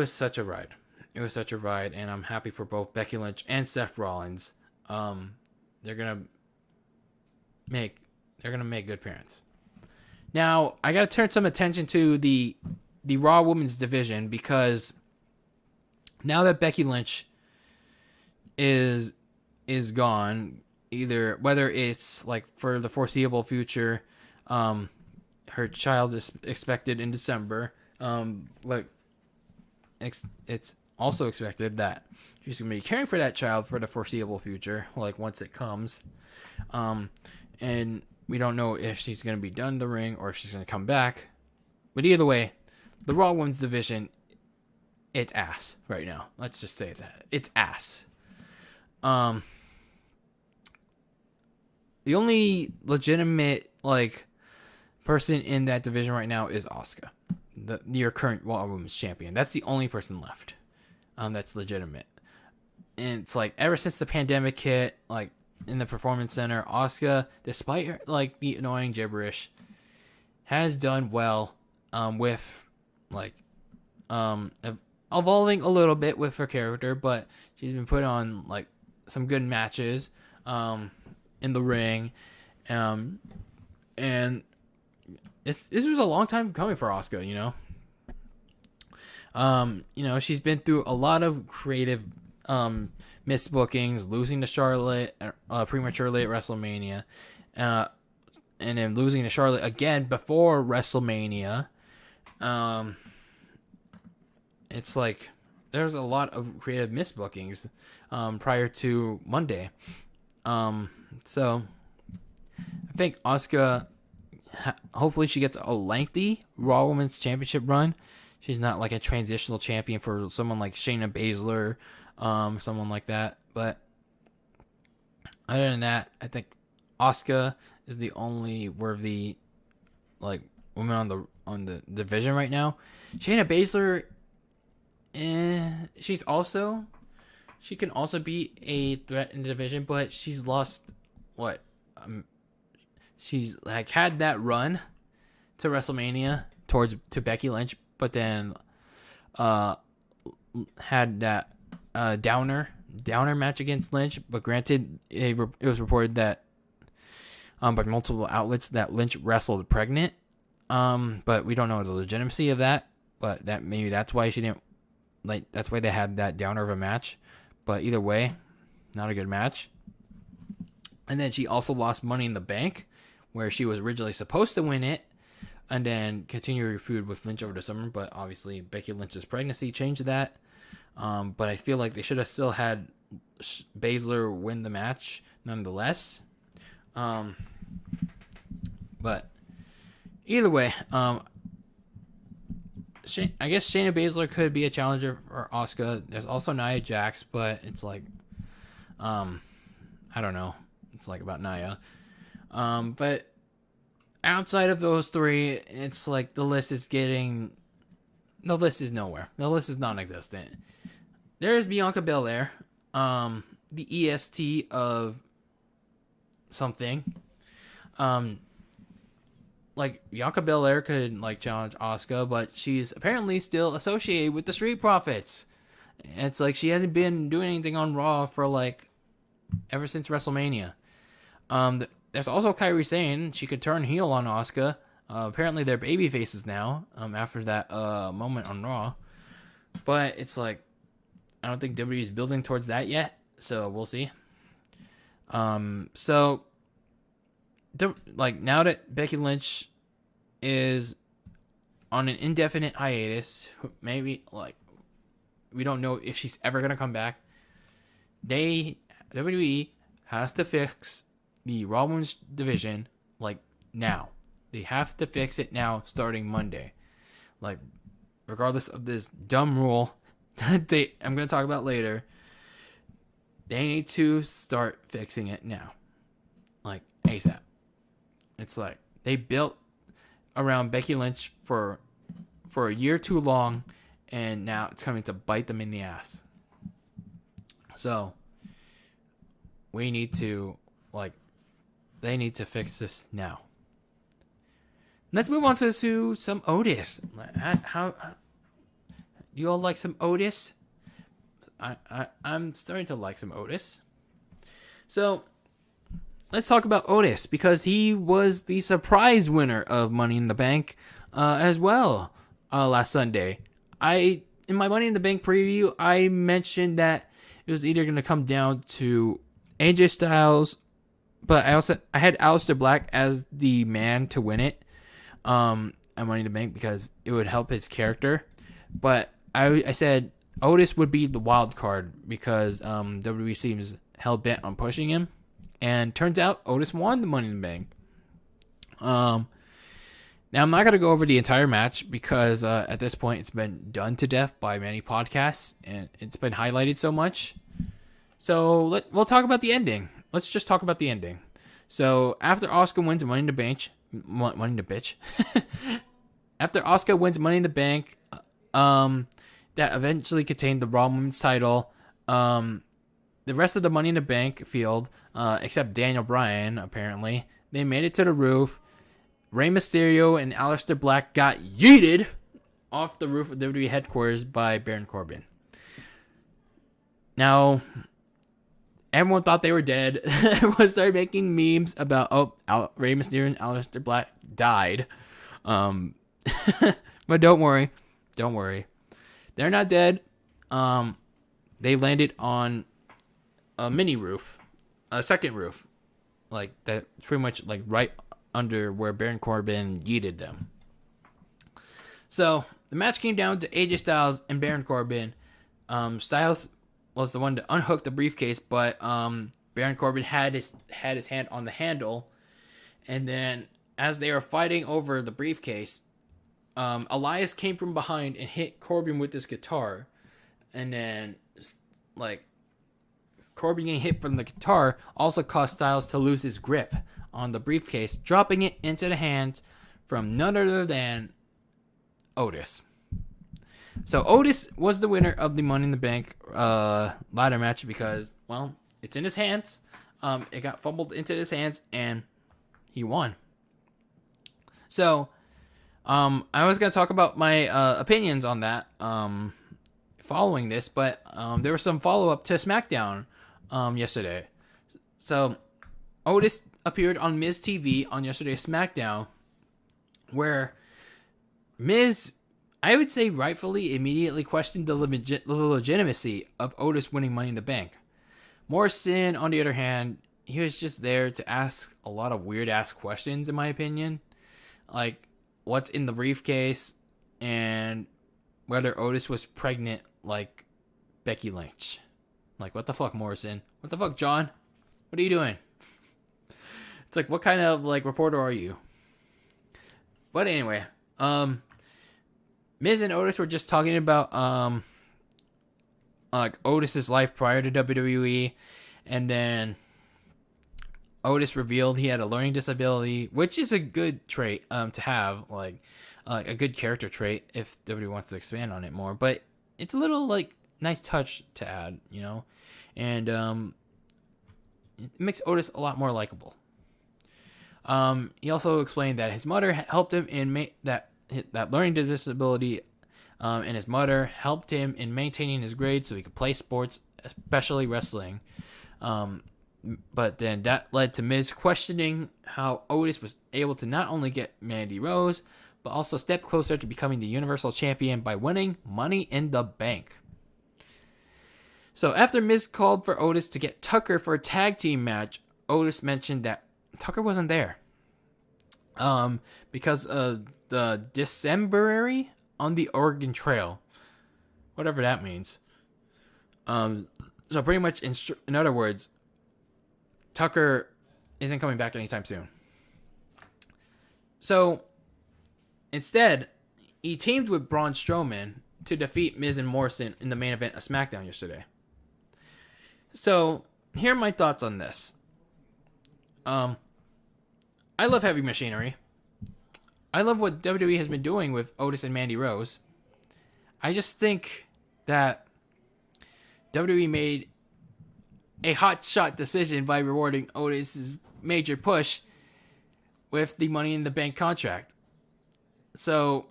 such a ride. It was such a ride, and I'm happy for both Becky Lynch and Seth Rollins. They're gonna make good parents. Now, I gotta turn some attention to the Raw Women's division, because now that Becky Lynch is gone, either whether it's like for the foreseeable future, her child is expected in December. Like, it's also expected that she's gonna be caring for that child for the foreseeable future, like, once it comes. And we don't know if she's gonna be done in the ring or if she's gonna come back. But either way, the Raw Women's division, it's ass right now. Let's just say that. It's ass. The only legitimate, like, person in that division right now is Asuka, your current Raw Women's Champion. That's the only person left that's legitimate. And it's like, ever since the pandemic hit, like, in the Performance Center, Asuka, despite her, like, the annoying gibberish, has done well with, like, evolving a little bit with her character, but she's been put on, like, some good matches in the ring. And this was a long time coming for Asuka, you know? She's been through a lot of creative missed bookings, losing to Charlotte prematurely at WrestleMania, and then losing to Charlotte again before WrestleMania. It's like there's a lot of creative missed bookings prior to Monday. So I think Asuka, hopefully she gets a lengthy Raw Women's Championship run. She's not like a transitional champion for someone like Shayna Baszler, someone like that. But other than that, I think Asuka is the only worthy, like, woman on the division right now. Shayna Baszler, she can also be a threat in the division, but she's lost she's like had that run to WrestleMania to Becky Lynch, but then had that downer match against Lynch. But granted, it was reported that by multiple outlets that Lynch wrestled pregnant. But we don't know the legitimacy of that. But that's why she didn't, like, that's why they had that downer of a match. But either way, not a good match. And then she also lost Money in the Bank, where she was originally supposed to win it, and then continue her feud with Lynch over the summer. But obviously, Becky Lynch's pregnancy changed that. But I feel like they should have still had Baszler win the match nonetheless. But either way, I guess Shayna Baszler could be a challenger for Asuka. There's also Nia Jax, but it's like, I don't know. It's like about Nia. But outside of those three, it's like the list is nowhere. The list is non-existent. There's Bianca Belair, the EST of something. Like, Bianca Belair could, like, challenge Asuka, but she's apparently still associated with the Street Profits. It's like she hasn't been doing anything on Raw for, like, ever since WrestleMania. There's also Kairi Sane. She could turn heel on Asuka. Apparently they're baby faces now, after that moment on Raw. But it's like, I don't think WWE is building towards that yet, so we'll see. So, like, now that Becky Lynch is on an indefinite hiatus, maybe, like, we don't know if she's ever going to come back, WWE has to fix the Raw Women's division, like, now. They have to fix it now, starting Monday. Like, regardless of this dumb rule that I'm going to talk about later, they need to start fixing it now. Like, ASAP. It's like, they built around Becky Lynch for a year too long, and now it's coming to bite them in the ass. So, we need to, like, they need to fix this now. Let's move on to some Otis. How do you all like some Otis? I'm starting to like some Otis. So, let's talk about Otis, because he was the surprise winner of Money in the Bank as well last Sunday. In my Money in the Bank preview, I mentioned that it was either going to come down to AJ Styles, but I had Aleister Black as the man to win it at Money in the Bank because it would help his character. But I said Otis would be the wild card because WWE seems hell-bent on pushing him. And turns out Otis won the Money in the Bank. Now, I'm not going to go over the entire match because at this point it's been done to death by many podcasts and it's been highlighted so much. So we'll talk about the ending. Let's just talk about the ending. So after Asuka wins the Money in the Bank, Money in the bitch. After Asuka wins Money in the Bank, that eventually contained the Raw Women's title. The rest of the Money in the Bank field, except Daniel Bryan, apparently, they made it to the roof. Rey Mysterio and Aleister Black got yeeted off the roof of WWE headquarters by Baron Corbin. Now, everyone thought they were dead. Everyone started making memes about, Rey Mysterio and Aleister Black died. But don't worry. They're not dead. They landed on a mini roof, a second roof, like that's pretty much like right under where Baron Corbin yeeted them. So the match came down to AJ Styles and Baron Corbin. Styles was the one to unhook the briefcase, but Baron Corbin had his hand on the handle, and then as they were fighting over the briefcase, Elias came from behind and hit Corbin with his guitar, and then like Corbin getting hit from the guitar also caused Styles to lose his grip on the briefcase, dropping it into the hands from none other than Otis. So Otis was the winner of the Money in the Bank ladder match because, well, it's in his hands. It got fumbled into his hands, and he won. So, I was going to talk about my opinions on that following this, but there was some follow-up to Smackdown yesterday. So, Otis appeared on MITB on yesterday's Smackdown, where Miz, I would say rightfully, immediately questioned the legitimacy of Otis winning Money in the Bank. Morrison, on the other hand, he was just there to ask a lot of weird-ass questions, in my opinion. Like, what's in the briefcase, and whether Otis was pregnant like Becky Lynch. Like, what the fuck, Morrison? What the fuck, John? What are you doing? It's like, what kind of, like, reporter are you? But anyway, Miz and Otis were just talking about, like, Otis's life prior to WWE, and then Otis revealed he had a learning disability, which is a good trait to have, like a good character trait if WWE wants to expand on it more. But it's a little like nice touch to add, you know, and it makes Otis a lot more likable. He also explained that his mother helped him in that learning disability, and his mother helped him in maintaining his grades so he could play sports, especially wrestling. But then that led to Miz questioning how Otis was able to not only get Mandy Rose, but also step closer to becoming the Universal Champion by winning Money in the Bank. So after Miz called for Otis to get Tucker for a tag team match, Otis mentioned that Tucker wasn't there. Because of the Decemberary on the Oregon Trail. Whatever that means. So pretty much, in other words, Tucker isn't coming back anytime soon. So, instead, he teamed with Braun Strowman to defeat Miz and Morrison in the main event of SmackDown yesterday. So, here are my thoughts on this. I love Heavy Machinery. I love what WWE has been doing with Otis and Mandy Rose. I just think that WWE made a hotshot decision by rewarding Otis's major push with the Money in the Bank contract. So,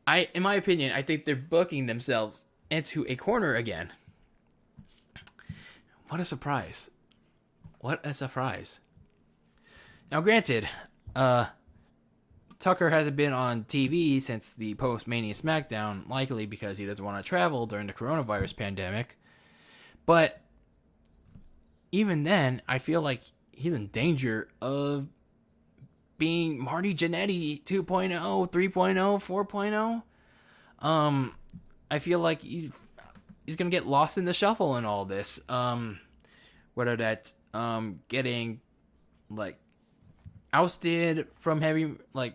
in my opinion, I think they're booking themselves into a corner again. What a surprise. What a surprise. Now, granted, Tucker hasn't been on TV since the post-Mania SmackDown, likely because he doesn't want to travel during the coronavirus pandemic. But even then, I feel like he's in danger of being Marty Jannetty 2.0, 3.0, 4.0. I feel like he's going to get lost in the shuffle in all this. Whether that's getting, like, ousted from Heavy, like,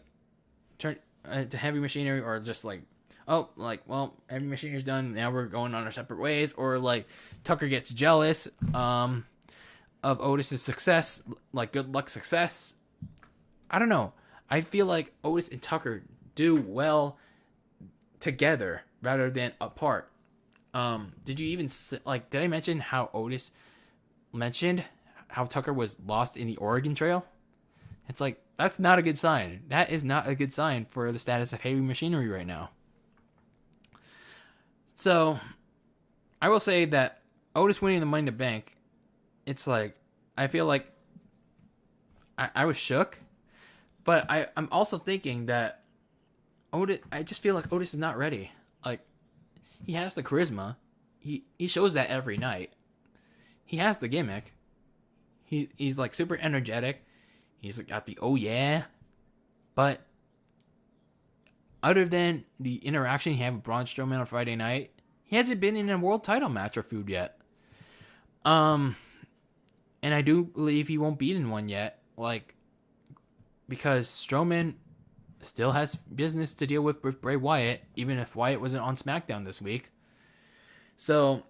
turn to Heavy Machinery, or just, like, oh, like, well, Heavy Machinery's done, now we're going on our separate ways, or, like, Tucker gets jealous, of Otis's success, like good luck success, I don't know. I feel like Otis and Tucker do well together rather than apart. Did you even did I mention how Otis mentioned how Tucker was lost in the Oregon Trail? It's like, that's not a good sign. That is not a good sign for the status of heavy machinery right now. So, I will say that Otis winning the Money in the Bank, it's like, I feel like I was shook, but I'm also thinking that I just feel like Otis is not ready. Like, he has the charisma. He shows that every night. He has the gimmick. He's like super energetic. He's got the oh yeah. But other than the interaction he had with Braun Strowman on Friday night, he hasn't been in a world title match or feud yet. And I do believe he won't be in one yet. Like, because Strowman still has business to deal with Bray Wyatt, even if Wyatt wasn't on SmackDown this week. So,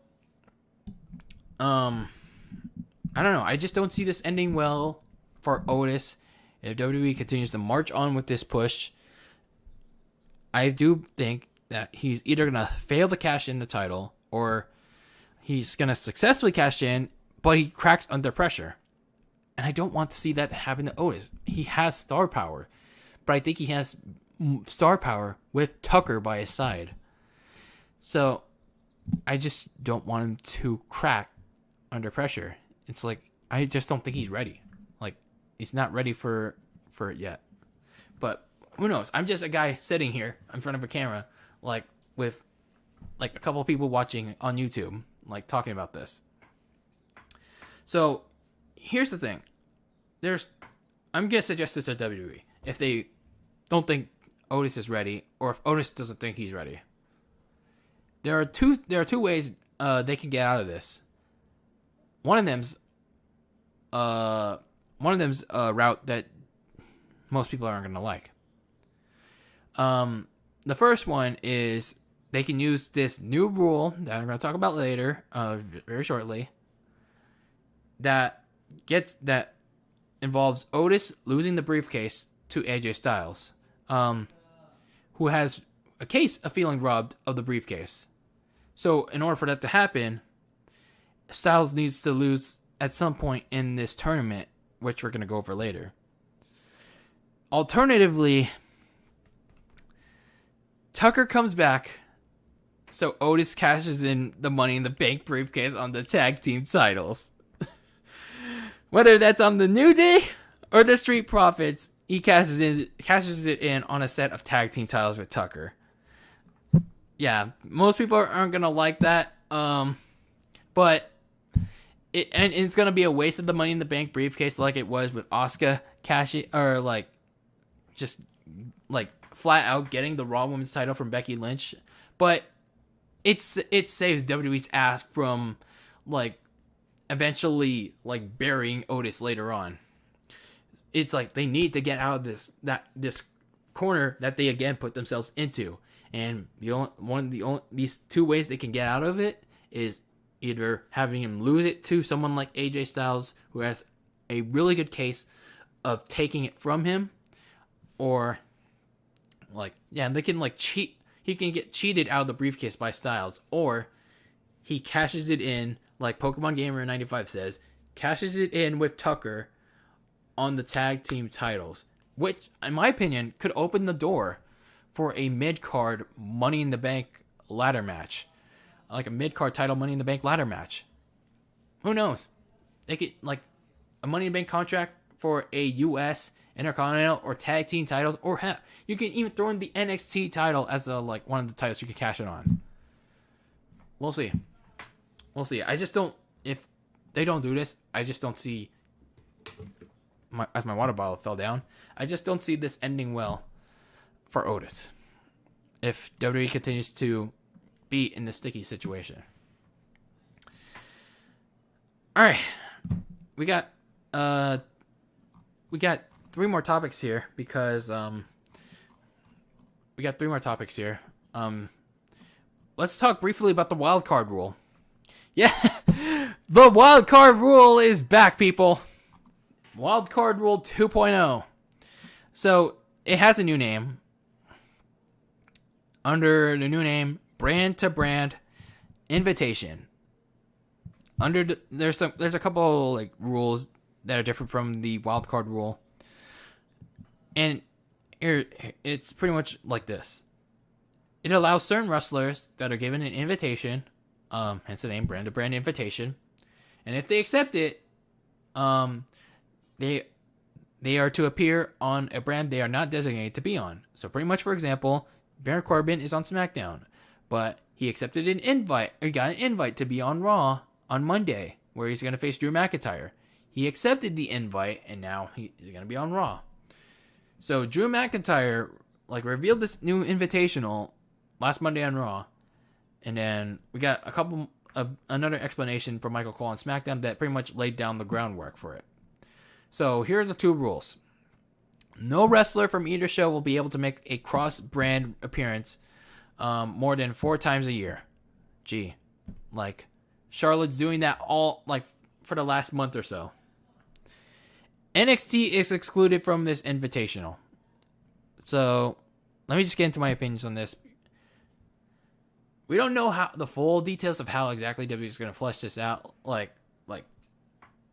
I don't know. I just don't see this ending well for Otis. If WWE continues to march on with this push, I do think that he's either going to fail to cash in the title, or he's going to successfully cash in, but he cracks under pressure. And I don't want to see that happen to Otis. He has star power, but I think he has star power with Tucker by his side. So I just don't want him to crack under pressure. It's like, I just don't think he's ready. Like, he's not ready for it yet. But who knows? I'm just a guy sitting here in front of a camera, like, with like a couple of people watching on YouTube, like, talking about this. So here's the thing. I'm gonna suggest this to WWE if they don't think Otis is ready, or if Otis doesn't think he's ready. There are two ways they can get out of this. One of them's a route that most people aren't gonna like. The first one is they can use this new rule that I'm gonna talk about later, very shortly. That involves Otis losing the briefcase to AJ Styles, who has a case of feeling robbed of the briefcase. So in order for that to happen, Styles needs to lose at some point in this tournament, which we're going to go over later. Alternatively, Tucker comes back, so Otis cashes in the Money in the Bank briefcase on the tag team titles. Whether that's on the New Day or the Street Profits, he cashes it in on a set of tag team titles with Tucker. Yeah, most people aren't gonna like that. But it's gonna be a waste of the Money in the Bank briefcase, like it was with Asuka cashing, or like just like flat out getting the Raw Women's title from Becky Lynch. But it saves WWE's ass from like eventually like burying Otis later on. It's like they need to get out of this corner that they again put themselves into, and these two ways they can get out of it is either having him lose it to someone like AJ Styles, who has a really good case of taking it from him, or like, yeah, they can like cheat. He can get cheated out of the briefcase by Styles, or he cashes it in, like Pokemon Gamer 95 says, cashes it in with Tucker on the tag team titles, which, in my opinion, could open the door for a mid-card Money in the Bank ladder match. Like a mid-card title Money in the Bank ladder match. Who knows? They could, like, a Money in the Bank contract for a U.S., Intercontinental, or tag team titles, or heck, you can even throw in the NXT title as one of the titles you could cash it on. We'll see. I just don't, if they don't do this, I just don't see, as my water bottle fell down, I just don't see this ending well for Otis if WWE continues to be in this sticky situation. All right, we got three more topics here because let's talk briefly about the wild card rule. Yeah, the wild card rule is back, people. Wild card rule 2.0. So it has a new name. Under the new name, Brand to Brand Invitation. There's a couple like rules that are different from the wildcard rule, and here it's pretty much like this. It allows certain wrestlers that are given an invitation, hence the name Brand to Brand Invitation, and if they accept it, they are to appear on a brand they are not designated to be on. So pretty much, for example, Baron Corbin is on SmackDown, but he accepted an invite, or got an invite to be on Raw on Monday, where he's going to face Drew McIntyre. He accepted the invite, and now he's going to be on Raw. So Drew McIntyre revealed this new invitational last Monday on Raw, and then we got another explanation from Michael Cole on SmackDown that pretty much laid down the groundwork for it. So here are the two rules. No wrestler from either show will be able to make a cross-brand appearance more than 4 times a year. Gee, Charlotte's doing that all for the last month or so. NXT is excluded from this invitational. So let me just get into my opinions on this. We don't know how the full details of how exactly WWE is going to flesh this out.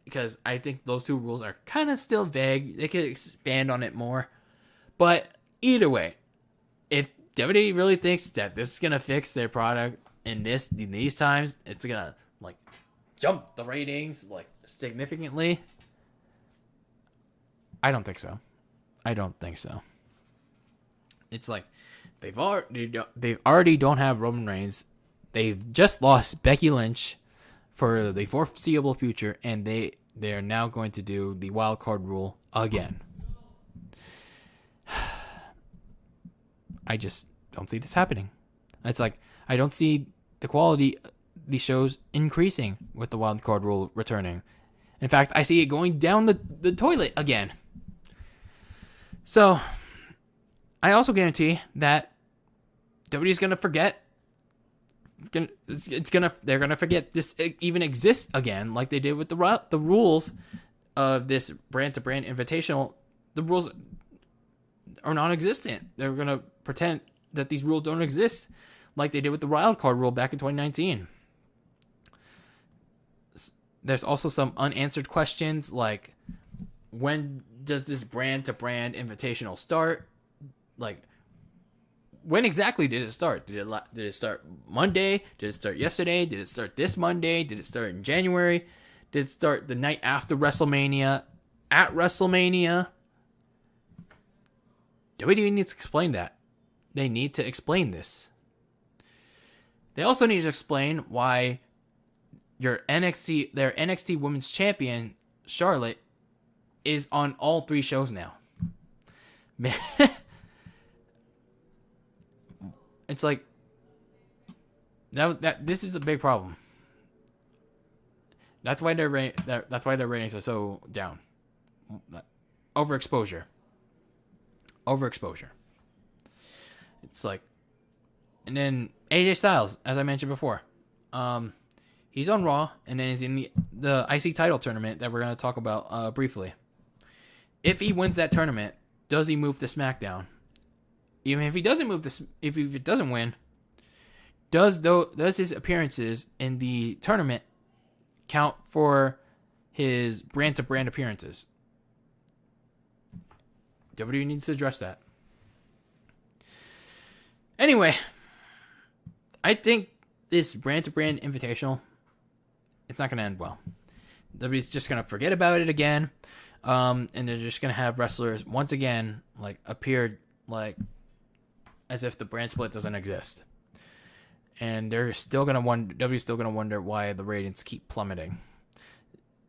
Because I think those two rules are kind of still vague. They could expand on it more. But either way, if WWE really thinks that this is going to fix their product in these times, it's going to jump the ratings significantly, I don't think so. It's they already don't have Roman Reigns. They've just lost Becky Lynch for the foreseeable future, and they are now going to do the wild card rule again. I just don't see this happening. It's I don't see the quality of these shows increasing with the wild card rule returning. In fact, I see it going down the toilet again. So, I also guarantee that WWE's gonna forget. They're gonna forget this even exists again, like they did with the rules of this brand to brand invitational. The rules are non-existent. They're gonna pretend that these rules don't exist, like they did with the wild card rule back in 2019. There's also some unanswered questions, like when does this brand to brand invitational start? When exactly did it start? Did it start Monday? Did it start yesterday? Did it start this Monday? Did it start in January? Did it start the night after WrestleMania? At WrestleMania? WWE needs to explain that. They need to explain this. They also need to explain why their NXT Women's Champion, Charlotte, is on all 3 shows now. Man. It's this is the big problem. That's why their ratings are so down. Overexposure. It's and then AJ Styles, as I mentioned before, he's on Raw, and then he's in the IC title tournament that we're going to talk about briefly. If he wins that tournament, does he move to SmackDown? Even if he doesn't if it doesn't win, does his appearances in the tournament count for his brand to brand appearances? WWE needs to address that. Anyway, I think this brand to brand invitational, it's not going to end well. WWE's just going to forget about it again, and they're just going to have wrestlers once again appear as if the brand split doesn't exist. And WWE's still gonna wonder why the ratings keep plummeting.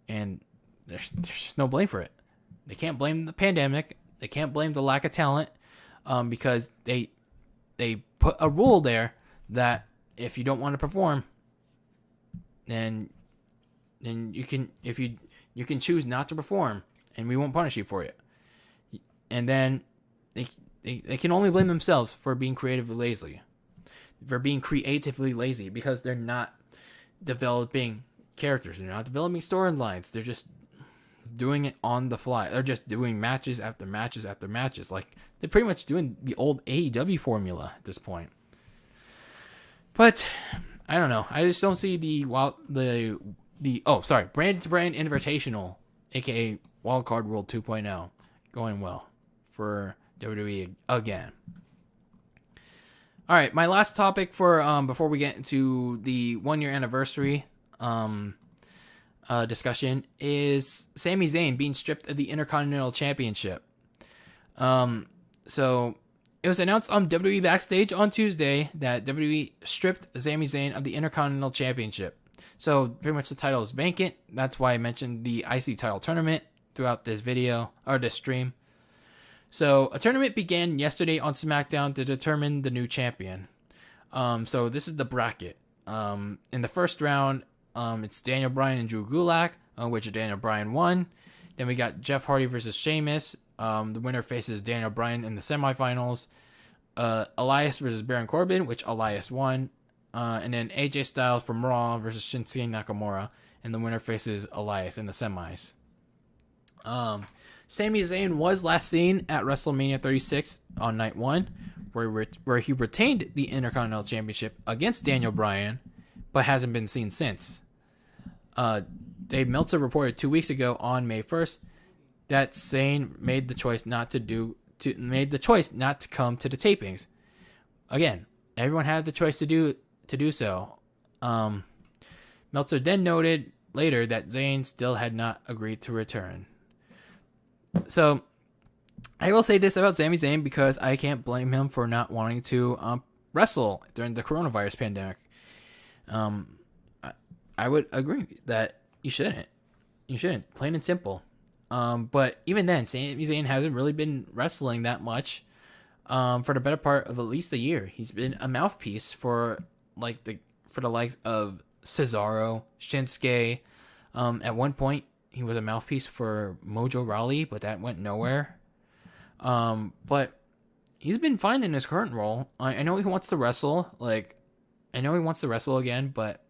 And there's just no blame for it. They can't blame the pandemic. They can't blame the lack of talent, because they put a rule there that if you don't want to perform, then you can choose not to perform, and we won't punish you for it. And then they can only blame themselves for being creatively lazy, because they're not developing characters. They're not developing storylines. They're just doing it on the fly. They're just doing matches after matches after matches. Like, they're pretty much doing the old AEW formula at this point. But I don't know. I just don't see the brand to brand invitational, aka Wildcard World 2.0, going well for WWE again. All right, my last topic for before we get into the 1 year anniversary discussion is Sami Zayn being stripped of the Intercontinental Championship. So it was announced on WWE Backstage on Tuesday that WWE stripped Sami Zayn of the Intercontinental Championship. So pretty much the title is vacant. That's why I mentioned the IC title tournament throughout this video or this stream. So a tournament began yesterday on Smackdown to determine the new champion. So this is the bracket. In the first round, it's Daniel Bryan and Drew Gulak, which Daniel Bryan won. Then we got Jeff Hardy versus Sheamus. The winner faces Daniel Bryan in the semifinals. Elias versus Baron Corbin, which Elias won. And then AJ Styles from Raw versus Shinsuke Nakamura, and the winner faces Elias in the semis. Sami Zayn was last seen at WrestleMania 36 on night 1, where he retained the Intercontinental Championship against Daniel Bryan, but hasn't been seen since. Dave Meltzer reported 2 weeks ago on May 1st that Zayn made the choice not to come to the tapings. Again, everyone had the choice to do so. Meltzer then noted later that Zayn still had not agreed to return. So, I will say this about Sami Zayn because I can't blame him for not wanting to wrestle during the coronavirus pandemic. I would agree that you shouldn't. You shouldn't, plain and simple. But even then, Sami Zayn hasn't really been wrestling that much for the better part of at least a year. He's been a mouthpiece for the likes of Cesaro, Shinsuke. At one point, he was a mouthpiece for Mojo Rawley, but that went nowhere. But he's been fine in his current role. I know he wants to wrestle. I know he wants to wrestle again, but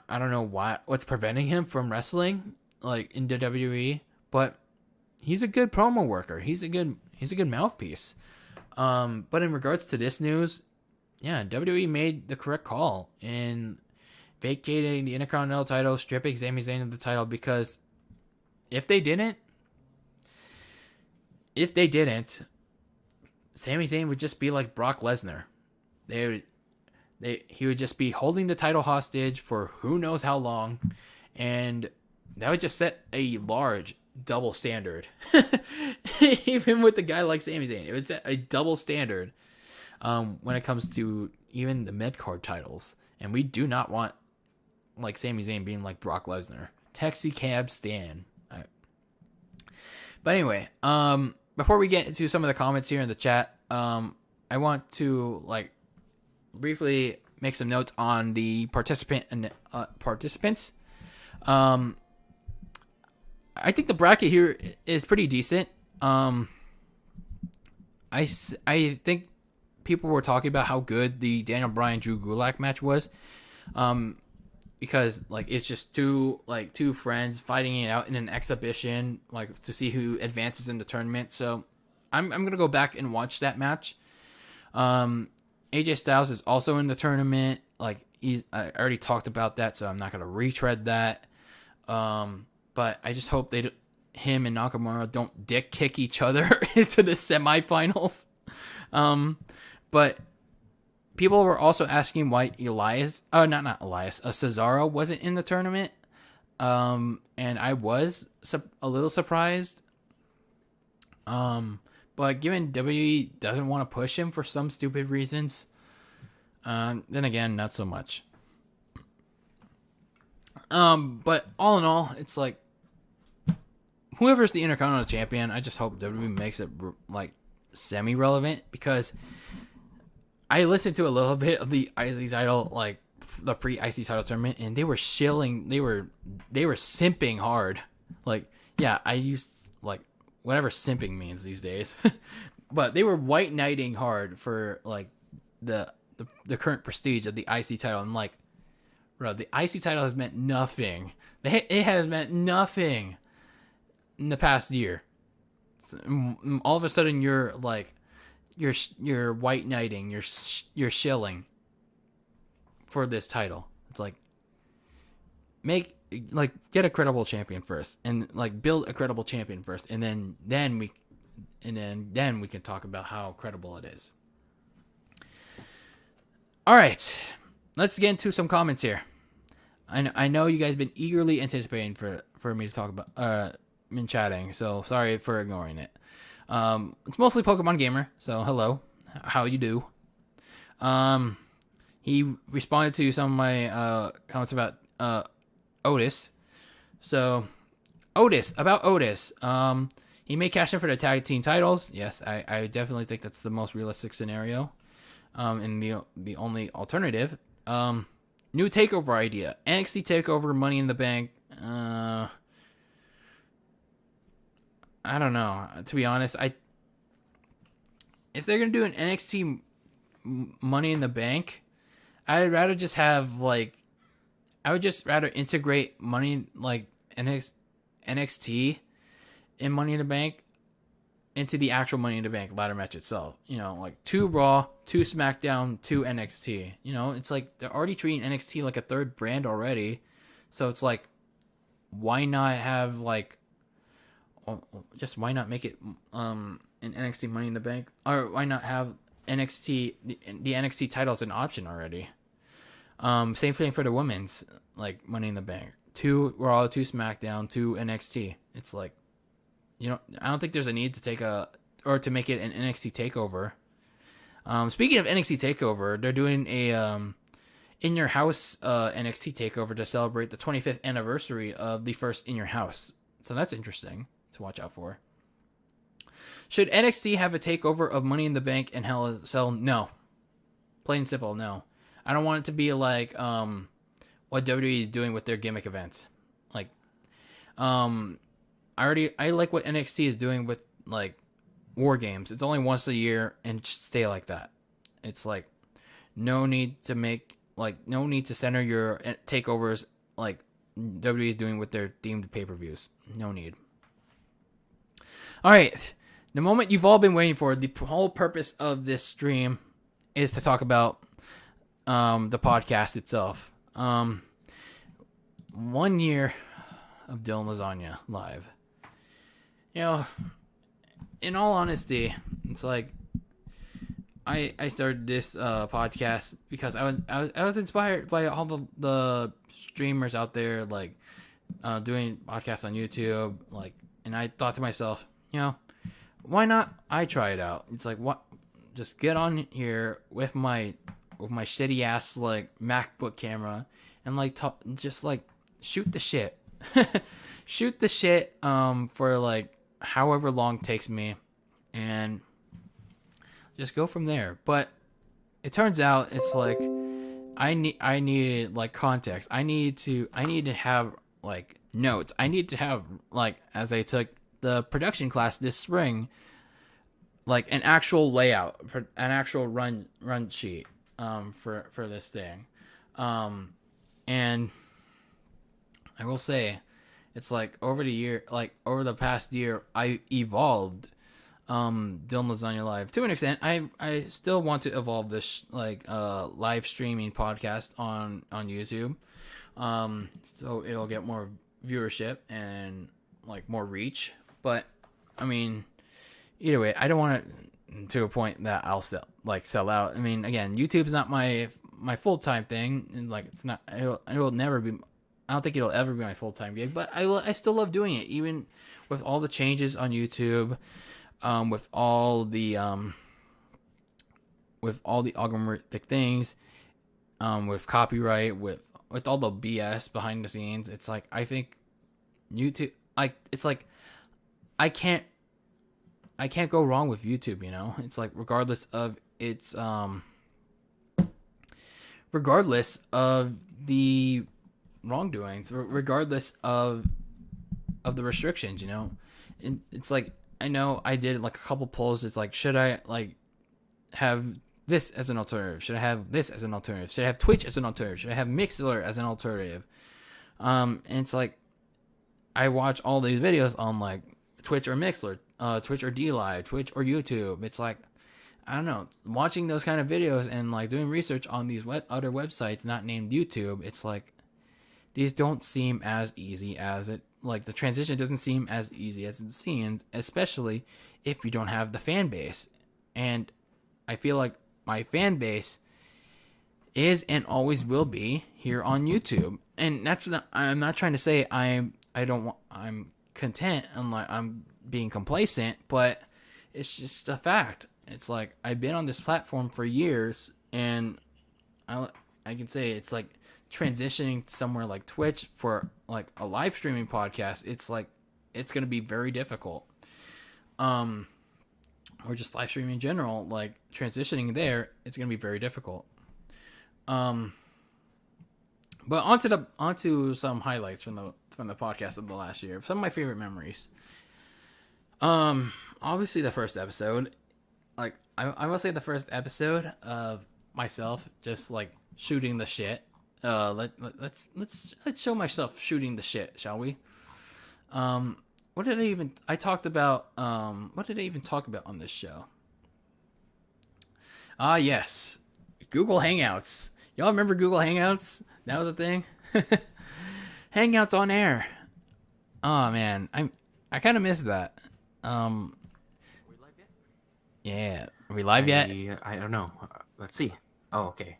I don't know what's preventing him from wrestling in WWE. But he's a good promo worker. He's a good mouthpiece. But in regards to this news, yeah, WWE made the correct call in vacating the Intercontinental title, stripping Sami Zayn of the title, because if they didn't, Sami Zayn would just be like Brock Lesnar. He would just be holding the title hostage for who knows how long, and that would just set a large double standard. Even with a guy like Sami Zayn, it would set a double standard when it comes to even the mid-card titles. And we do not want Sami Zayn being like Brock Lesnar. Taxi cab Stan. Right. But anyway, before we get into some of the comments here in the chat, I want to briefly make some notes on the participants. I think the bracket here is pretty decent. I think people were talking about how good the Daniel Bryan Drew Gulak match was, because it's just two friends fighting it out in an exhibition, to see who advances in the tournament. So I'm gonna go back and watch that match. AJ Styles is also in the tournament. I already talked about that, so I'm not gonna retread that. But I just hope him and Nakamura don't dick kick each other into the semifinals. But people were also asking why Cesaro wasn't in the tournament. And I was a little surprised. But given WWE doesn't want to push him for some stupid reasons, then again, not so much. But all in all, it's whoever's the Intercontinental Champion, I just hope WWE makes it semi-relevant, because I listened to a little bit of the IC title, the pre-IC title tournament, and they were shilling, they were simping hard. Yeah, I used whatever simping means these days, but they were white knighting hard for the current prestige of the IC title. And bro, the IC title has meant nothing. It has meant nothing in the past year. All of a sudden, you're like, you're white knighting, you're shilling for this title. It's like, get a credible champion first, and like build a credible champion first, and then we can talk about how credible it is. All right, let's get into some comments here. I know you guys have been eagerly anticipating for me to talk about been chatting, so sorry for ignoring it. It's mostly Pokemon Gamer, so hello, how you do? He responded to some of my comments about Otis. So Otis, he may cash in for the tag team titles. Yes, I definitely think that's the most realistic scenario. And the only alternative. New takeover idea. NXT takeover, Money in the Bank. I don't know. To be honest, if they're gonna do an NXT Money in the Bank, I'd rather just have like, I would just rather integrate Money like NXT in Money in the Bank into the actual Money in the Bank ladder match itself. You know, like 2 Raw, 2 Smackdown, 2 NXT. You know, it's like they're already treating NXT like a third brand already, so it's like, why not have like, just why not make it an NXT Money in the Bank, or why not have NXT the NXT title as an option already? Same thing for the women's like Money in the Bank. 2 Raw, 2 Smackdown, 2 NXT. It's like, you know, I don't think there's a need to make it an NXT takeover. Speaking of NXT takeover, they're doing a in your house NXT takeover to celebrate the 25th anniversary of the first In Your House. So that's interesting to watch out for. Should NXT have a takeover of Money in the Bank and Hell in a Cell? No. Plain and simple, no. I don't want it to be like what WWE is doing with their gimmick events. Like, I like what NXT is doing with like War Games. It's only once a year and just stay like that. It's like no need to center your takeovers like WWE is doing with their themed pay-per-views. No need. All right, the moment you've all been waiting for. The whole purpose of this stream is to talk about the podcast itself. 1 year of DylanLasagna live. You know, in all honesty, it's like I started this podcast because I was inspired by all the streamers out there like doing podcasts on YouTube, like, and I thought to myself, you know, why not I try it out? It's like, what, just get on here with my shitty ass like MacBook camera and like just like shoot the shit. Shoot the shit for like however long it takes me and just go from there. But it turns out it's like I needed like context. I need to have like notes. I need to have like, as I took the production class this spring, like an actual layout, an actual run sheet for this thing. And I will say, it's like over the past year, I evolved DylanLasagna Live to an extent. I still want to evolve this live streaming podcast on YouTube, so it'll get more viewership and like more reach. But I mean, either way, I don't want it to a point that I'll sell out. I mean, again, YouTube's not my full-time thing, and like it's not. It'll never be. I don't think it'll ever be my full-time gig, but I still love doing it, even with all the changes on YouTube, with all the algorithmic things, with copyright, with all the BS behind the scenes. It's like, I think YouTube, like, it's like I can't go wrong with YouTube, you know? It's like regardless of the wrongdoings, regardless of the restrictions, you know? And it's like, I know I did like a couple polls. It's like, should I like have this as an alternative? Should I have this as an alternative? Should I have Twitch as an alternative? Should I have Mixler as an alternative? And it's like, I watch all these videos on like Twitch or Mixler, Twitch or DLive, Twitch or YouTube. It's like, I don't know, watching those kind of videos and like doing research on these other websites not named YouTube. It's like, these don't seem as easy as it, like the transition doesn't seem as easy as it seems, especially if you don't have the fan base. And I feel like my fan base is and always will be here on YouTube. And that's not, I'm not trying to say I'm content and like I'm being complacent, but it's just a fact. It's like, I've been on this platform for years, and I can say it's like transitioning to somewhere like Twitch for like a live streaming podcast. It's like, it's going to be very difficult. Or just live streaming in general, like transitioning there, it's going to be very difficult. But onto some highlights from the podcast of the last year. Some of my favorite memories. Obviously the first episode, like I will say the first episode of myself just like shooting the shit. Let's show myself shooting the shit, shall we? What did I talked about, what did I even talk about on this show? Yes. Google Hangouts. Y'all remember Google Hangouts? That was a thing. Hangouts on air. Oh man, I kind of missed that. We live yet? Yeah. Are we live yet? I don't know. Let's see. Oh, okay.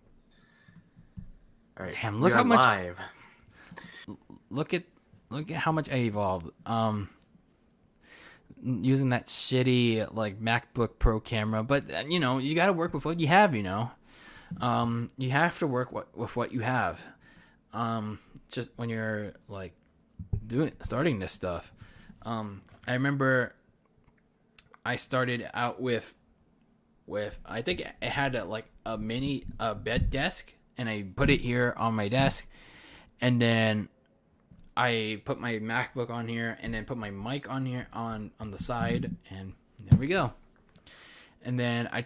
All right. Damn, look You're how much live. Look at how much I evolved. Using that shitty like MacBook Pro camera, but you know, you got to work with what you have, you know. You have to work with what you have. Just when you're like starting this stuff. I remember I started out with I think it had a mini bed desk, and I put it here on my desk, and then I put my MacBook on here, and then put my mic on here on the side, and there we go. And then I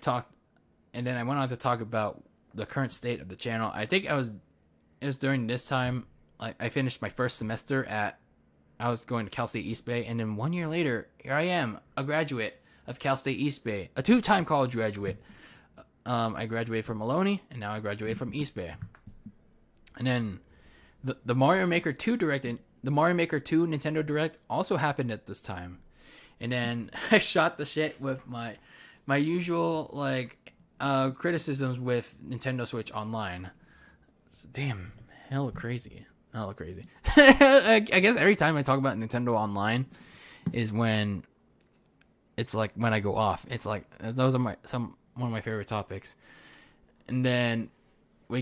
went on to talk about the current state of the channel. I think it was during this time, like I finished my first semester I was going to Cal State East Bay, and then 1 year later, here I am, a graduate of Cal State East Bay, a 2-time college graduate. I graduated from Maloney, and now I graduated from East Bay. And then the Mario Maker 2 Direct and the Mario Maker 2 Nintendo Direct also happened at this time. And then I shot the shit with my usual like criticisms with Nintendo Switch Online. So, damn, hella crazy. I guess every time I talk about Nintendo Online is when it's like when I go off. It's like those are one of my favorite topics. And then I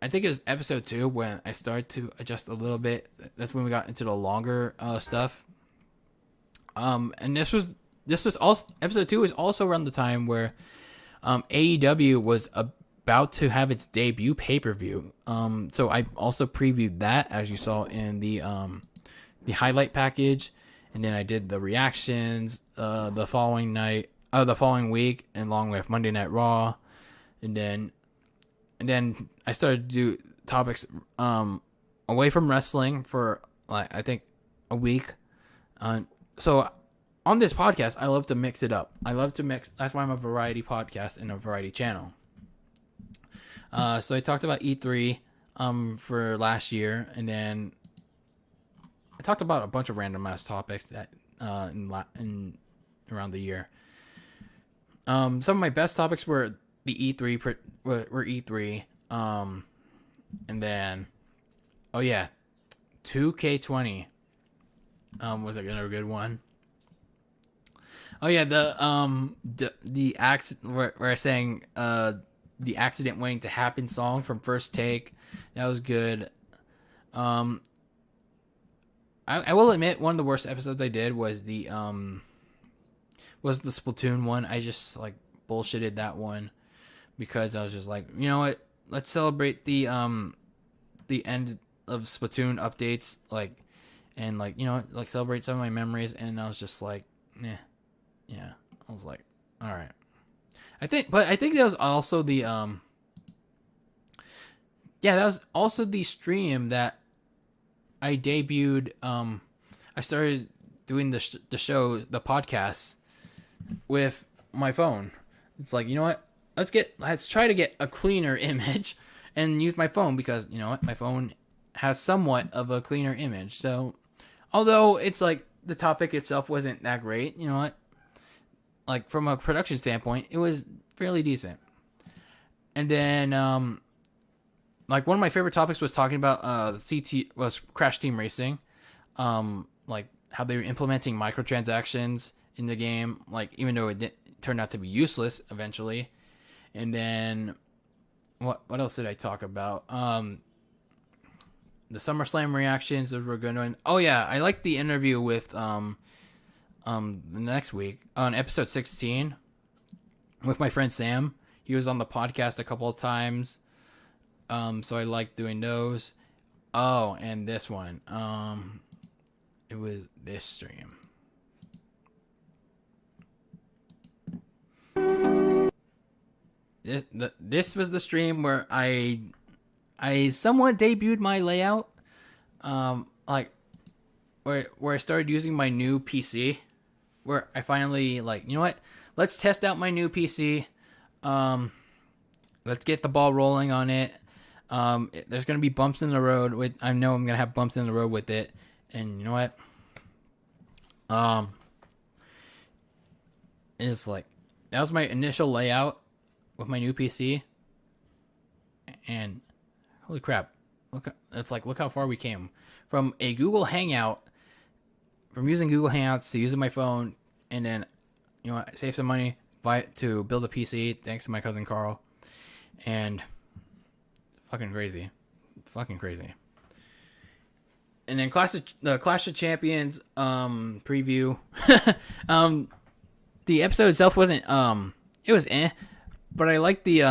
think it was episode 2 when I started to adjust a little bit. That's when we got into the longer stuff. And this was also episode 2 is also around the time where AEW was about to have its debut pay-per-view. So I also previewed that, as you saw in the highlight package, and then I did the reactions the following week, and along with Monday Night Raw, and then I started to do topics away from wrestling for like I think a week. So on this podcast, I love to mix it up. That's why I'm a variety podcast and a variety channel. So I talked about E3 for last year, and then I talked about a bunch of random ass topics that in around the year. Some of my best topics were the E3 were E3, and then 2K20 was another good one. Oh yeah, the accident where saying the accident waiting to happen song from First Take, that was good. I will admit one of the worst episodes I did was the Splatoon one. I just like bullshitted that one because I was just like, you know what? Let's celebrate the end of Splatoon updates, like celebrate some of my memories. And I was just like, yeah. I was like, all right. I think that was also the that was also the stream that I debuted. I started doing the podcast with my phone. It's like, you know what? Let's try to get a cleaner image and use my phone, because you know what? My phone has somewhat of a cleaner image. So, although it's like the topic itself wasn't that great, you know what? Like from a production standpoint, it was fairly decent. And then, like one of my favorite topics was talking about was Crash Team Racing, like how they were implementing microtransactions in the game, like even though it turned out to be useless eventually. And then what else did I talk about? The SummerSlam reactions that we're going. Oh yeah, I liked the interview with the next week on episode 16 with my friend Sam. He was on the podcast a couple of times. So I like doing those. Oh, and this one. It was this stream. This was the stream where I somewhat debuted my layout. Like where I started using my new PC. Where I finally like, you know what? Let's test out my new PC. Let's get the ball rolling on it. There's gonna be bumps in the road. I know I'm gonna have bumps in the road with it, and you know what? It's like that was my initial layout with my new PC, and holy crap! Look how far we came from a Google Hangout, from using Google Hangouts to using my phone, and then you know, save some money, to build a PC thanks to my cousin Carl, and fucking crazy. And then the Clash of Champions preview. The episode itself wasn't it was but I liked the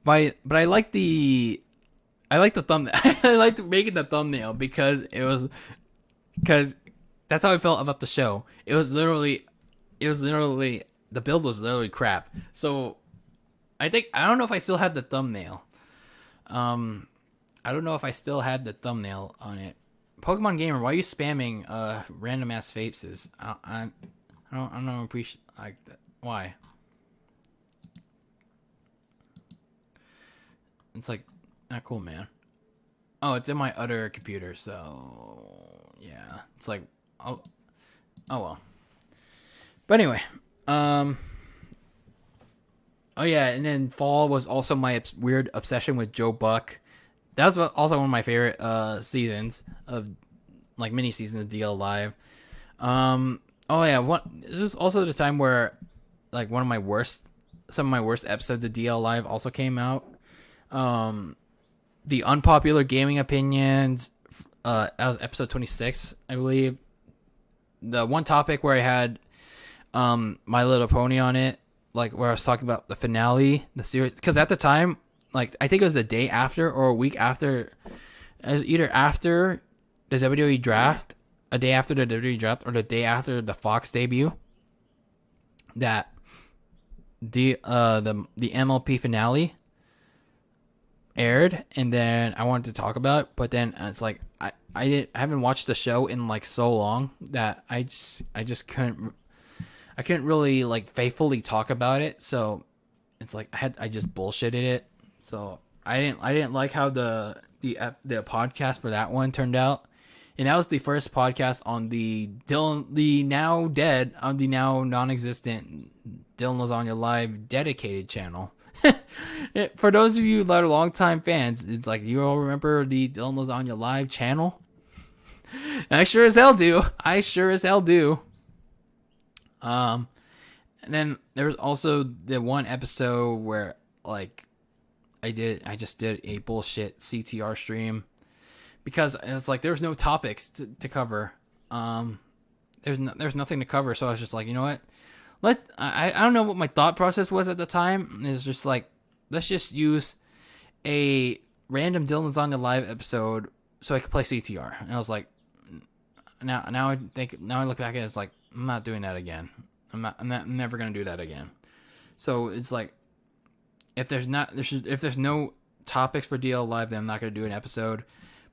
but I liked the thumbnail. I liked making the thumbnail because that's how I felt about the show. It was literally the build was literally crap. So I don't know if I still had the thumbnail. I don't know if I still had the thumbnail on it. Pokemon Gamer, why are you spamming random ass faces? I don't appreciate like that. Why? It's like not cool, man. Oh, it's in my other computer, so yeah. It's like oh well. But anyway, oh yeah, and then fall was also my weird obsession with Joe Buck. That was also one of my favorite seasons of like mini seasons of DL Live. Oh yeah, this was also the time where like some of my worst episodes of DL Live also came out. The unpopular gaming opinions. That was episode 26, I believe. The one topic where I had My Little Pony on it, like where I was talking about the finale, the series, because at the time, like I think it was a day after or a week after, it was either after the WWE draft, a day after the WWE draft, or the day after the Fox debut, that the MLP finale aired, and then I wanted to talk about it, but then it's like I haven't watched the show in like so long that I just couldn't really like faithfully talk about it. So it's like I just bullshitted it. So I didn't like how the podcast for that one turned out. And that was the first podcast on the now dead, on the now non-existent Dylan Lasagna Live dedicated channel. For those of you that are longtime fans, it's like you all remember the Dylan Lasagna Live channel. I sure as hell do. And then there was also the one episode where like I just did a bullshit CTR stream because it's like there's no topics to cover. There's nothing to cover, so I was just like, you know what? I don't know what my thought process was at the time. It's just like, let's just use a random Dylan Lasagna Live episode so I could play CTR. And I was like, now I look back at it, it's like, I'm not doing that again. I'm never gonna do that again. So it's like, if there's no topics for DL Live, then I'm not gonna do an episode.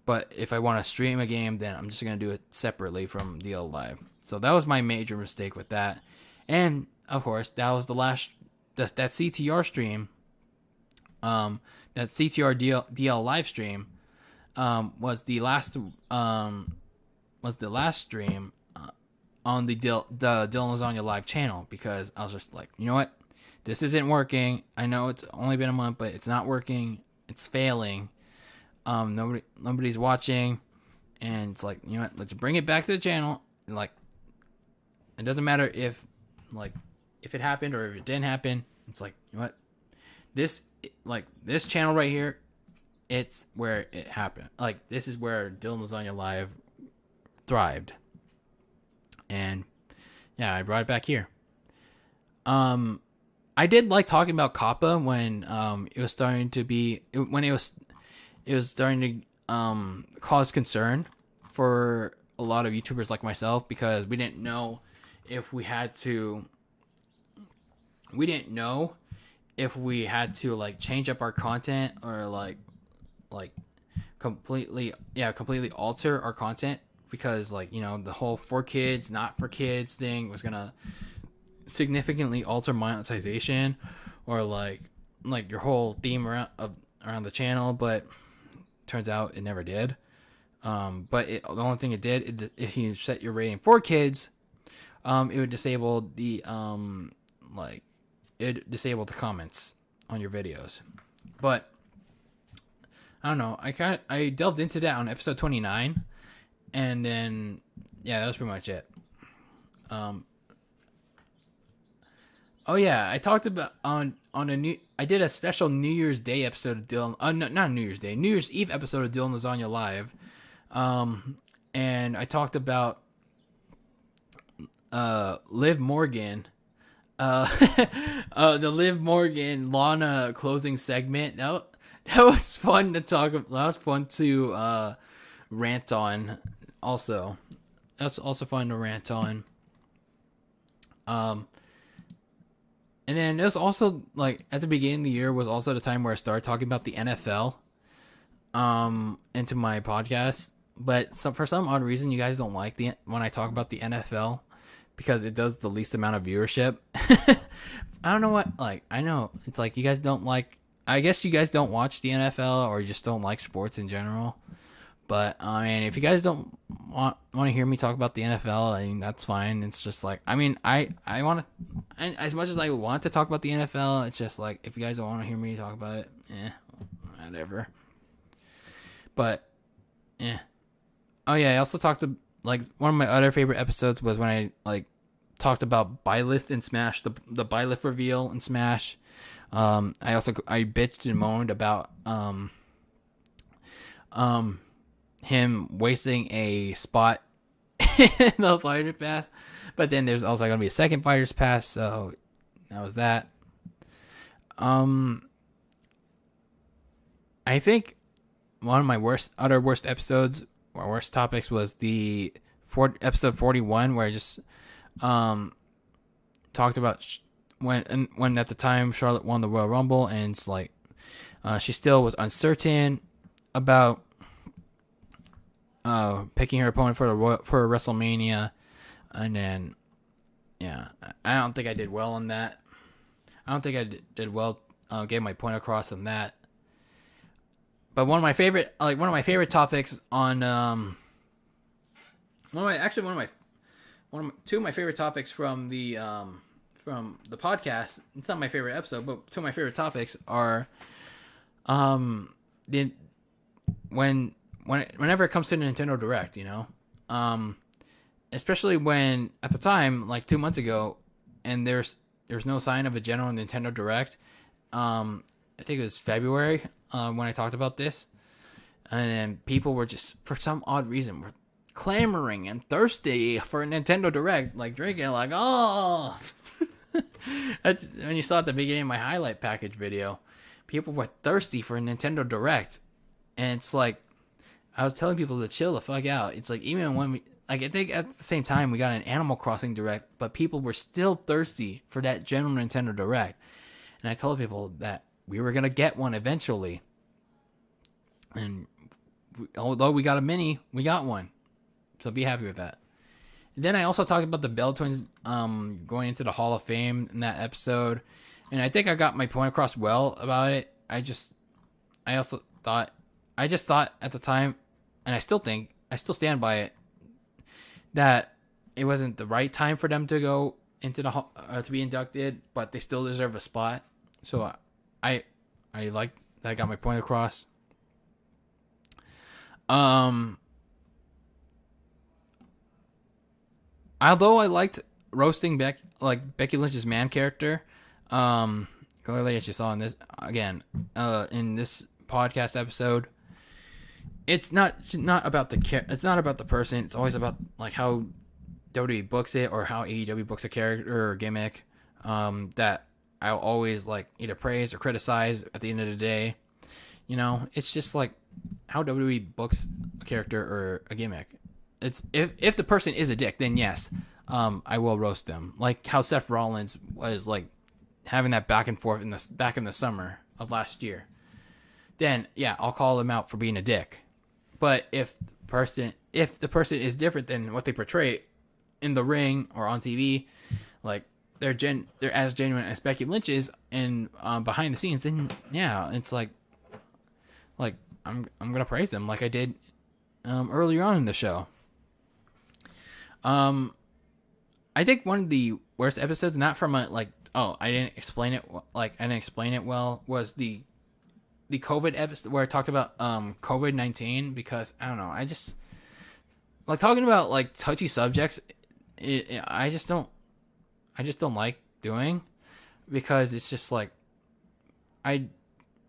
But if I want to stream a game, then I'm just going to do it separately from DL Live. So that was my major mistake with that. And, of course, that was the last... That CTR stream, that CTR DL live stream, was the last stream on the Dylan Lasagna live channel, because I was just like, you know what, this isn't working. I know it's only been a month, but it's not working. It's failing. Nobody's watching, and it's like, you know what, let's bring it back to the channel. And like, it doesn't matter if it happened or if it didn't happen. It's like, you know what, this channel right here, it's where it happened. Like, this is where Dylan Lasagna live thrived. And yeah, I brought it back here. I did like talking about Kappa when it was starting to cause concern for a lot of YouTubers like myself, because we didn't know if we had to like change up our content, or like completely alter our content, because, like, you know, the whole for kids, not for kids thing was gonna significantly alter monetization, or like your whole theme around the channel. But turns out it never did. But the only thing it did, if you set your rating for kids, it would disable the disable the comments on your videos. But I don't know. I delved into that on episode 29, and then yeah, that was pretty much it. Oh yeah, I talked about I did a special New Year's Day episode of Dylan. No, not New Year's Day, New Year's Eve episode of Dylan Lasagna Live. And I talked about Liv Morgan. The Liv Morgan Lana closing segment. That was fun to talk about. That was fun to rant on. Also, that's also fun to rant on. And then it was also, like, at the beginning of the year was also the time where I started talking about the NFL into my podcast. But for some odd reason, you guys don't like when I talk about the NFL, because it does the least amount of viewership. I don't know what, like, I know it's like you guys don't like, I guess you guys don't watch the NFL, or you just don't like sports in general. But I mean, if you guys don't want to hear me talk about the NFL, I mean, that's fine. It's just like, I mean, I want to, as much as I want to talk about the NFL, it's just like, if you guys don't want to hear me talk about it, whatever. But yeah. Oh yeah, I also talked to, like, one of my other favorite episodes was when I, like, talked about Byleth in Smash, the Byleth reveal in Smash. I bitched and moaned about him wasting a spot in the Fighters Pass, but then there's also going to be a second Fighters Pass, so that was that. I think one of my worst episodes or worst topics was the episode 41, where I just talked about when at the time Charlotte won the Royal Rumble, and it's like she still was uncertain about picking her opponent for WrestleMania, and then yeah, I don't think I did well on that. I don't think I did well getting my point across on that. But two of my favorite topics from the podcast. It's not my favorite episode, but two of my favorite topics are whenever it comes to the Nintendo Direct, you know, especially when at the time, like 2 months ago, and there's no sign of a general Nintendo Direct. I think it was February when I talked about this, and then people were just, for some odd reason, were clamoring and thirsty for a Nintendo Direct, like drinking, like, oh. That's when you saw at the beginning of my highlight package video, people were thirsty for a Nintendo Direct, and it's like, I was telling people to chill the fuck out. It's like, even when we, like, I think at the same time we got an Animal Crossing Direct, but people were still thirsty for that general Nintendo Direct. And I told people that we were going to get one eventually. And although we got a mini, we got one. So be happy with that. And then I also talked about the Bell Twins going into the Hall of Fame in that episode. And I think I got my point across well about it. I just thought at the time, and I still stand by it, that it wasn't the right time for them to go into the to be inducted, but they still deserve a spot. So I like that I got my point across. Although I liked roasting Becky Lynch's man character, clearly as you saw in this in this podcast episode, it's not about the person. It's always about like how WWE books it or how AEW books a character or gimmick. That I'll always like either praise or criticize at the end of the day. You know, it's just like how WWE books a character or a gimmick. It's if the person is a dick, then yes, I will roast them. Like how Seth Rollins was like having that back and forth back in the summer of last year. Then yeah, I'll call them out for being a dick. But if the person is different than what they portray in the ring or on TV, like they're as genuine as Becky Lynch is, and behind the scenes, then yeah, it's like I'm gonna praise them like I did earlier on in the show. I think one of the worst episodes, not from I didn't explain it well, was the COVID episode where I talked about COVID-19, because I don't know, I just like talking about like touchy subjects. I just don't like doing, because it's just like I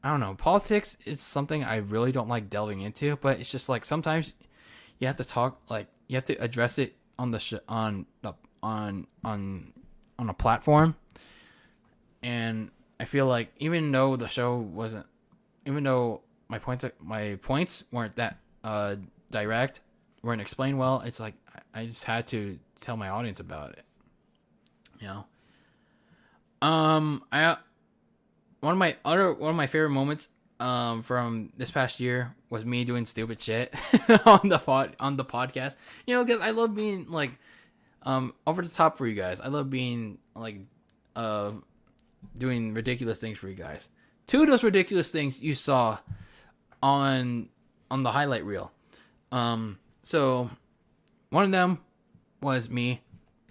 don't know, politics is something I really don't like delving into, but it's just like sometimes you have to address it on the on a platform. And I feel like even though my points weren't that direct, weren't explained well, it's like I just had to tell my audience about it. You know, one of my favorite moments from this past year was me doing stupid shit on the podcast. You know, because I love being like over the top for you guys. I love being like doing ridiculous things for you guys. Two of those ridiculous things you saw on the highlight reel. So one of them was me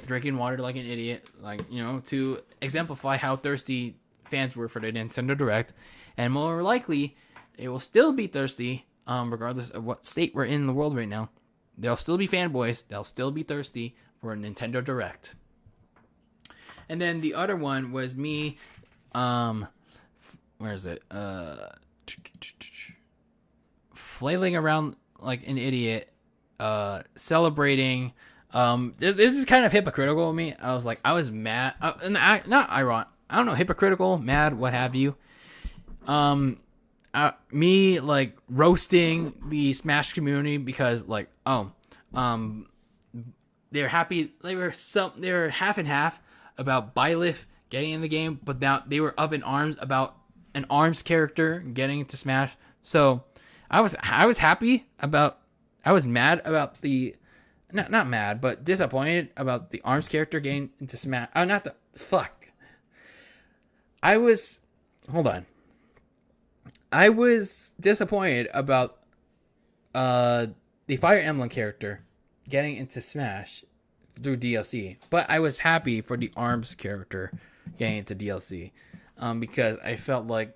drinking water like an idiot, like, you know, to exemplify how thirsty fans were for the Nintendo Direct, and more likely they will still be thirsty, regardless of what state we're in the world right now. They'll still be fanboys. They'll still be thirsty for a Nintendo Direct. And then the other one was me, where is it? Flailing around like an idiot, celebrating. This is kind of hypocritical of me. I was mad. Not ironic. I don't know, hypocritical, mad, what have you. Me like roasting the Smash community because like, they're happy. They were half and half about Byleth getting in the game, but now they were up in arms about an ARMS character getting into Smash. So I was happy about. I was mad about the. Not mad, but disappointed about the ARMS character getting into Smash. Oh, not the fuck. I was disappointed about the Fire Emblem character getting into Smash through DLC, but I was happy for the ARMS character getting into DLC, because I felt like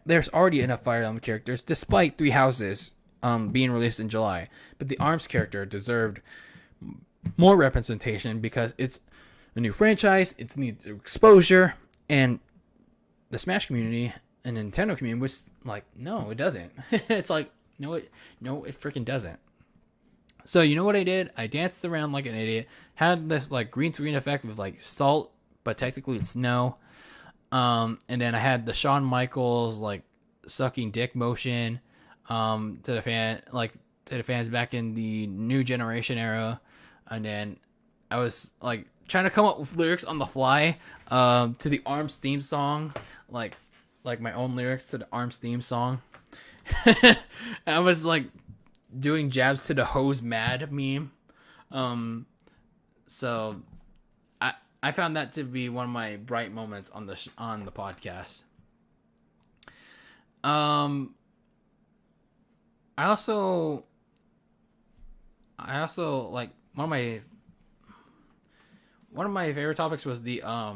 there's already enough Fire Emblem characters, despite Three Houses being released in July, but the ARMS character deserved more representation because it's a new franchise, it needs exposure, and the Smash community and the Nintendo community was like, no, it doesn't. It's like, no, it freaking doesn't. So you know what I did? I danced around like an idiot, had this like green screen effect with like salt, but technically it's snow. And then I had the Shawn Michaels like sucking dick motion to the fans back in the New Generation era. And then I was like trying to come up with lyrics on the fly to the ARMS theme song, like my own lyrics to the ARMS theme song. I was like doing jabs to the hose mad meme. So I found that to be one of my bright moments on the podcast. I also like one of my favorite topics was the I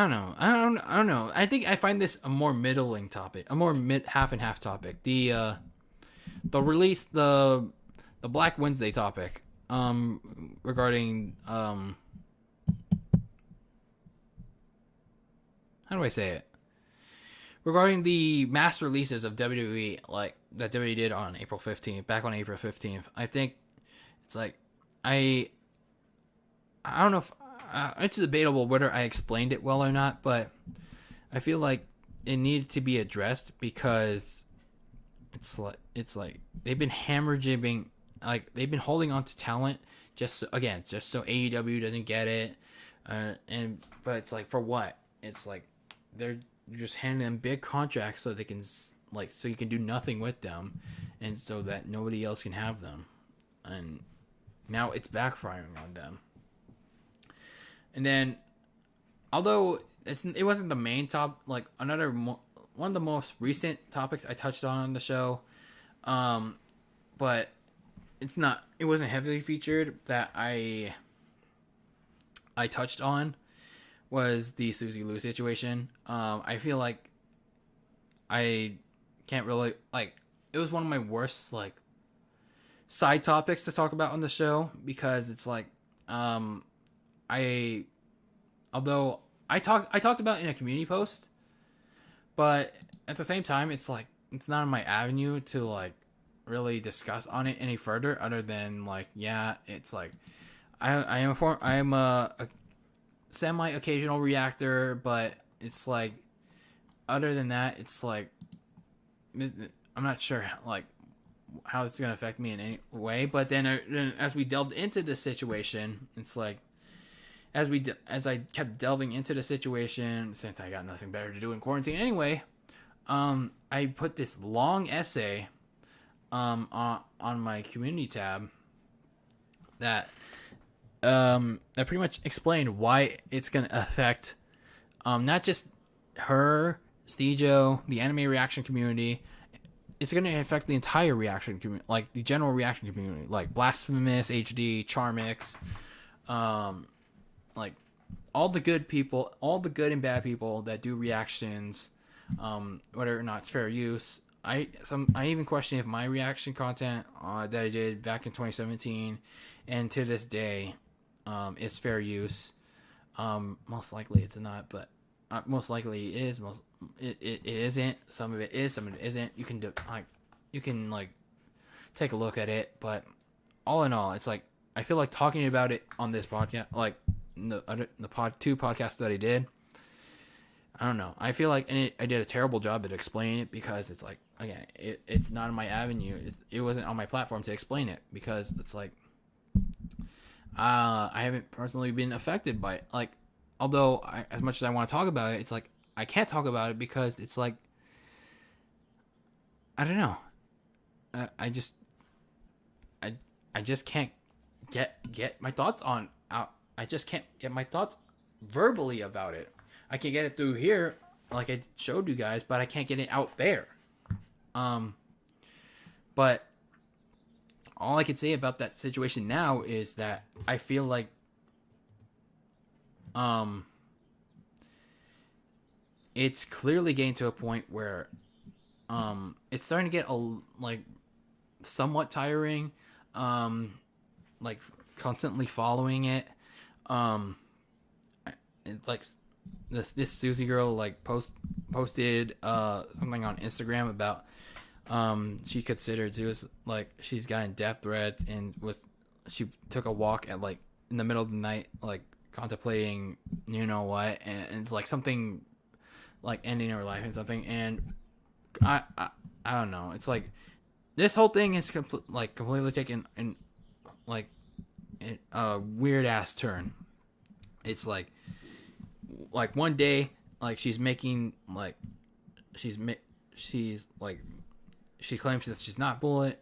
don't know. I think I find this a more middling topic, a more half and half topic. The Black Wednesday topic, regarding how do I say it? Regarding the mass releases of WWE, like that WWE did on April 15th, back on April 15th. I think it's like I don't know if it's debatable whether I explained it well or not, but I feel like it needed to be addressed because it's like they've been hammer jibbing, like they've been holding on to talent just so AEW doesn't get it, but it's like, for what? It's like they're just handing them big contracts so they can so you can do nothing with them, and so that nobody else can have them, and now it's backfiring on them. And then, although it wasn't the main top, like one of the most recent topics I touched on the show, but it wasn't heavily featured that I touched on, was the Susie Lou situation. I feel like I can't really, like, it was one of my worst, like, side topics to talk about on the show, because it's like, although I talked about it in a community post, but at the same time, it's like, it's not on my avenue to, like, really discuss on it any further, other than, like, yeah, it's like, I am a semi-occasional reactor, but it's like, other than that, it's like, I'm not sure, like, how it's gonna affect me in any way. But then as we delved into this situation, it's like, as I kept delving into the situation, since I got nothing better to do in quarantine anyway, I put this long essay on my community tab that pretty much explained why it's gonna affect not just her, Stejo, the anime reaction community. It's gonna affect the entire reaction community, like the general reaction community, like Blasphemous HD, Charmix, like all the good people, all the good and bad people that do reactions, whether or not it's fair use. I even question if my reaction content that I did back in 2017 and to this day is fair use. Most likely it's not, but most likely it is. It isn't. Some of it is, some of it isn't. You can take a look at it, but all in all, it's like, I feel like talking about it on this podcast, like the two podcasts that I did, I don't know. I feel like I did a terrible job at explaining it, because it's like, again, it's not in my avenue. It wasn't on my platform to explain it, because it's like, I haven't personally been affected by it. Like, although as much as I want to talk about it, it's like, I can't talk about it because it's like, I don't know. I just can't get my thoughts out. I just can't get my thoughts verbally about it. I can get it through here, like I showed you guys, but I can't get it out there. But all I can say about that situation now is that I feel like, it's clearly getting to a point where, it's starting to get somewhat tiring, like constantly following it. Like this Susie girl, like posted something on Instagram about, she considered, she was like, she's gotten death threats, and she took a walk at, like, in the middle of the night, like contemplating you know what, and it's like something like ending her life and something. And I don't know, it's like this whole thing is completely taken in like a weird ass turn. It's like one day like she's making like she's like she claims that she's not bullying,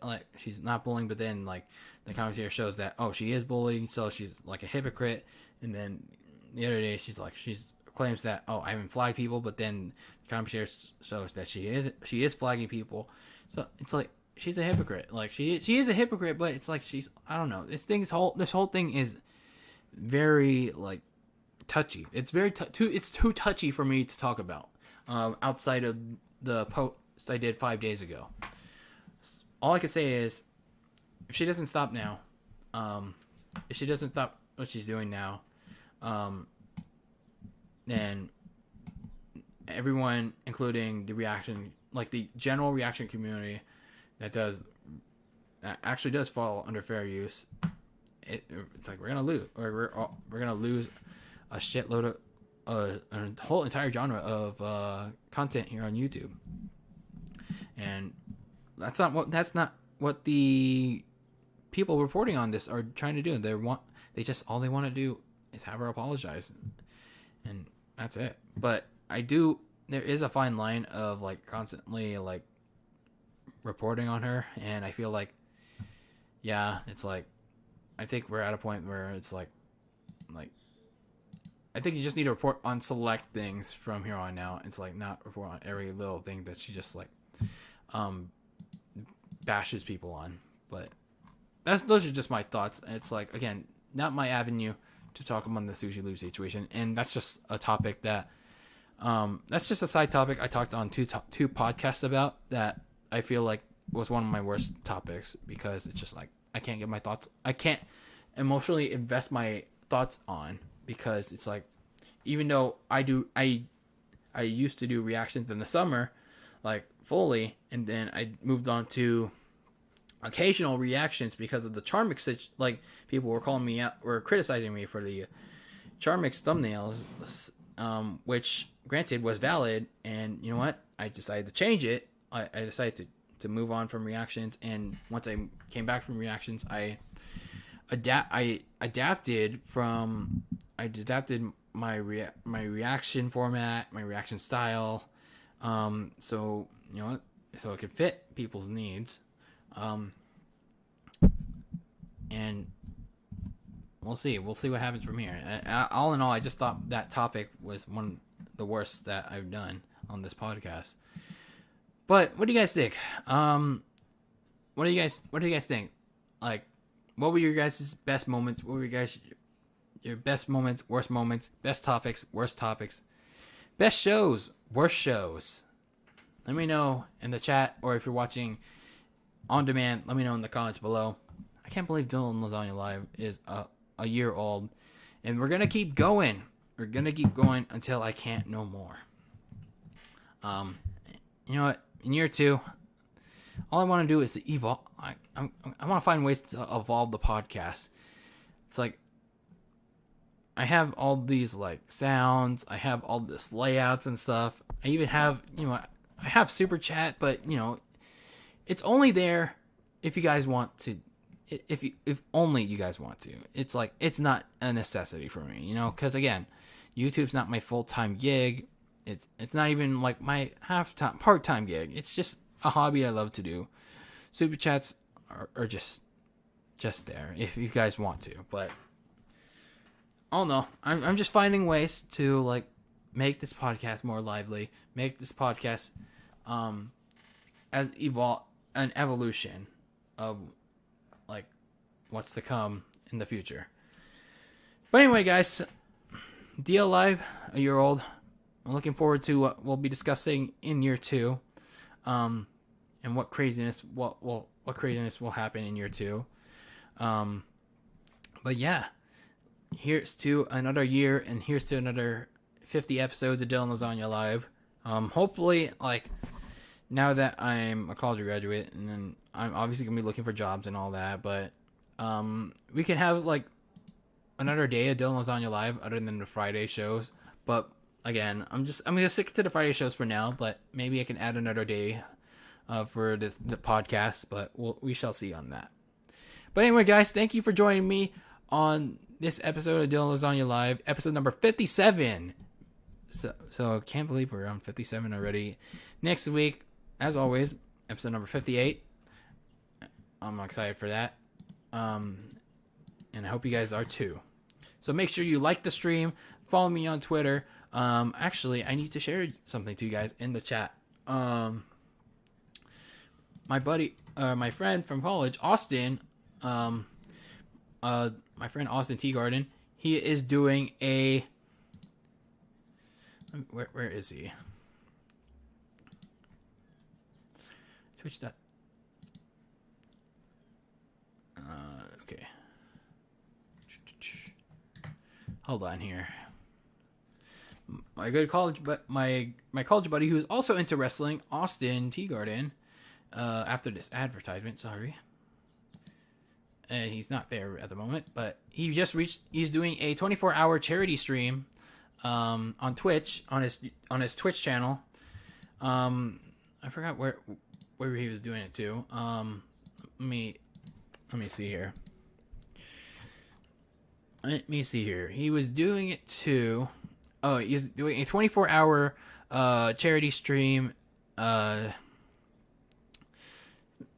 but then like the commentator shows that she is bullying, so she's like a hypocrite. And then the other day she's claims that I haven't flagged people, but then the commentator shows that she is flagging people. So it's like she's a hypocrite. Like she is a hypocrite, but it's like I don't know. This whole thing is very like touchy. It's very it's too touchy for me to talk about outside of the post I did 5 days ago. All I can say is, if she doesn't stop now, if she doesn't stop what she's doing now, then everyone, including the general reaction community that actually does fall under fair use, it's like we're gonna lose, or we're gonna lose a shitload of a whole entire genre of content here on YouTube. And that's not what the people reporting on this are trying to do. All they want to do is have her apologize, and that's it. But there is a fine line of like constantly like reporting on her, and I feel like, yeah, it's like, I think we're at a point where it's like I think you just need to report on select things from here on out. It's like not report on every little thing that she just like bashes people on. But those are just my thoughts. It's like, again, not my avenue to talk about the Sushi Lou situation, and that's just a topic that that's just a side topic I talked on two podcasts about that I feel like was one of my worst topics, because it's just like I can't get my thoughts, I can't emotionally invest my thoughts on, because it's like, even though I used to do reactions in the summer like fully, and then I moved on to occasional reactions because of the Charmix, like people were calling me out, were criticizing me for the Charmix thumbnails, which granted was valid, and you know what, I decided to change it. I decided to move on from reactions, and once I came back from reactions, I adapted my reaction format, my reaction style, so you know what, so it could fit people's needs, and we'll see what happens from here. All in all, I just thought that topic was one of the worst that I've done on this podcast. But what do you guys think? What do you guys think? Like, what were your guys' best moments? What were your best moments, worst moments, best topics, worst topics, best shows, worst shows? Let me know in the chat, or if you're watching on demand, let me know in the comments below. I can't believe DylanLasagna Live is a year old, and we're gonna keep going. We're gonna keep going until I can't no more. You know what? In year 2, all I want to do is to evolve. I want to find ways to evolve the podcast. It's like, I have all these like sounds. I have all this layouts and stuff. I even have, I have super chat, but it's only there if you guys want to. If only you guys want to. It's like, it's not a necessity for me, because again, YouTube's not my full-time gig. It's not even like my part-time gig. It's just a hobby I love to do. Super chats are just there if you guys want to. But I don't know. I'm just finding ways to like make this podcast more lively, make this podcast as an evolution of like what's to come in the future. But anyway, guys, DL Live, a year old. I'm looking forward to what we'll be discussing in year 2, and what craziness will happen in year 2. But yeah, here's to another year, and here's to another 50 episodes of DylanLasagna Live. Hopefully, like, now that I'm a college graduate, and then I'm obviously gonna be looking for jobs and all that, but we can have like another day of DylanLasagna Live other than the Friday shows. But again, I'm gonna stick to the Friday shows for now, but maybe I can add another day for the podcast, but we shall see on that. But anyway, guys, thank you for joining me on this episode of DylanLasagna Live, episode number 57. So can't believe we're on 57 already. Next week, as always, episode number 58. I'm excited for that. And I hope you guys are too. So make sure you like the stream, follow me on Twitter. Actually, I need to share something to you guys in the chat. My friend from college, Austin, my friend Austin Teagarden, he is doing a, where is he? Twitch. Okay. Hold on here. My good college, but my college buddy who's also into wrestling, Austin Teagarden. After this advertisement, sorry. And he's not there at the moment, but he's doing a 24-hour charity stream on Twitch, on his Twitch channel. I forgot where he was doing it to. Let me see here. He was doing it to, he's doing a 24-hour charity stream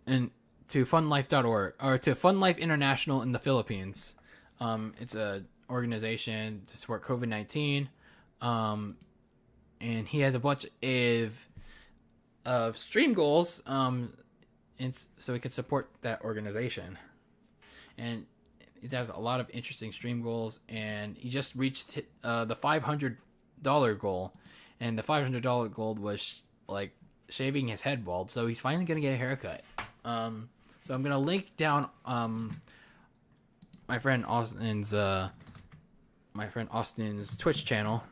and to funlife.org, or to Fun Life International in the Philippines. It's a organization to support COVID-19. And he has a bunch of stream goals, and so he can support that organization. And it has a lot of interesting stream goals, and he just reached the $500 goal, and the $500 goal was like shaving his head bald, so he's finally gonna get a haircut. So I'm gonna link down my friend Austin's Twitch channel.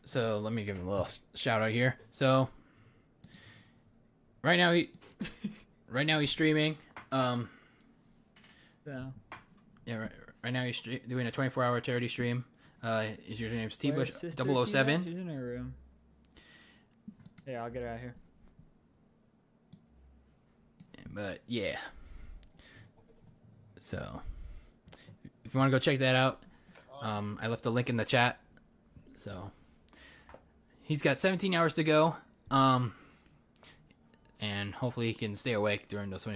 So let me give him a little shout out here. So right now he's streaming. Right now he's doing a 24-hour charity stream. His username is tbush007. She's in her room. Yeah, I'll get her out here. But yeah. So if you want to go check that out, I left the link in the chat. So he's got 17 hours to go. And hopefully he can stay awake during those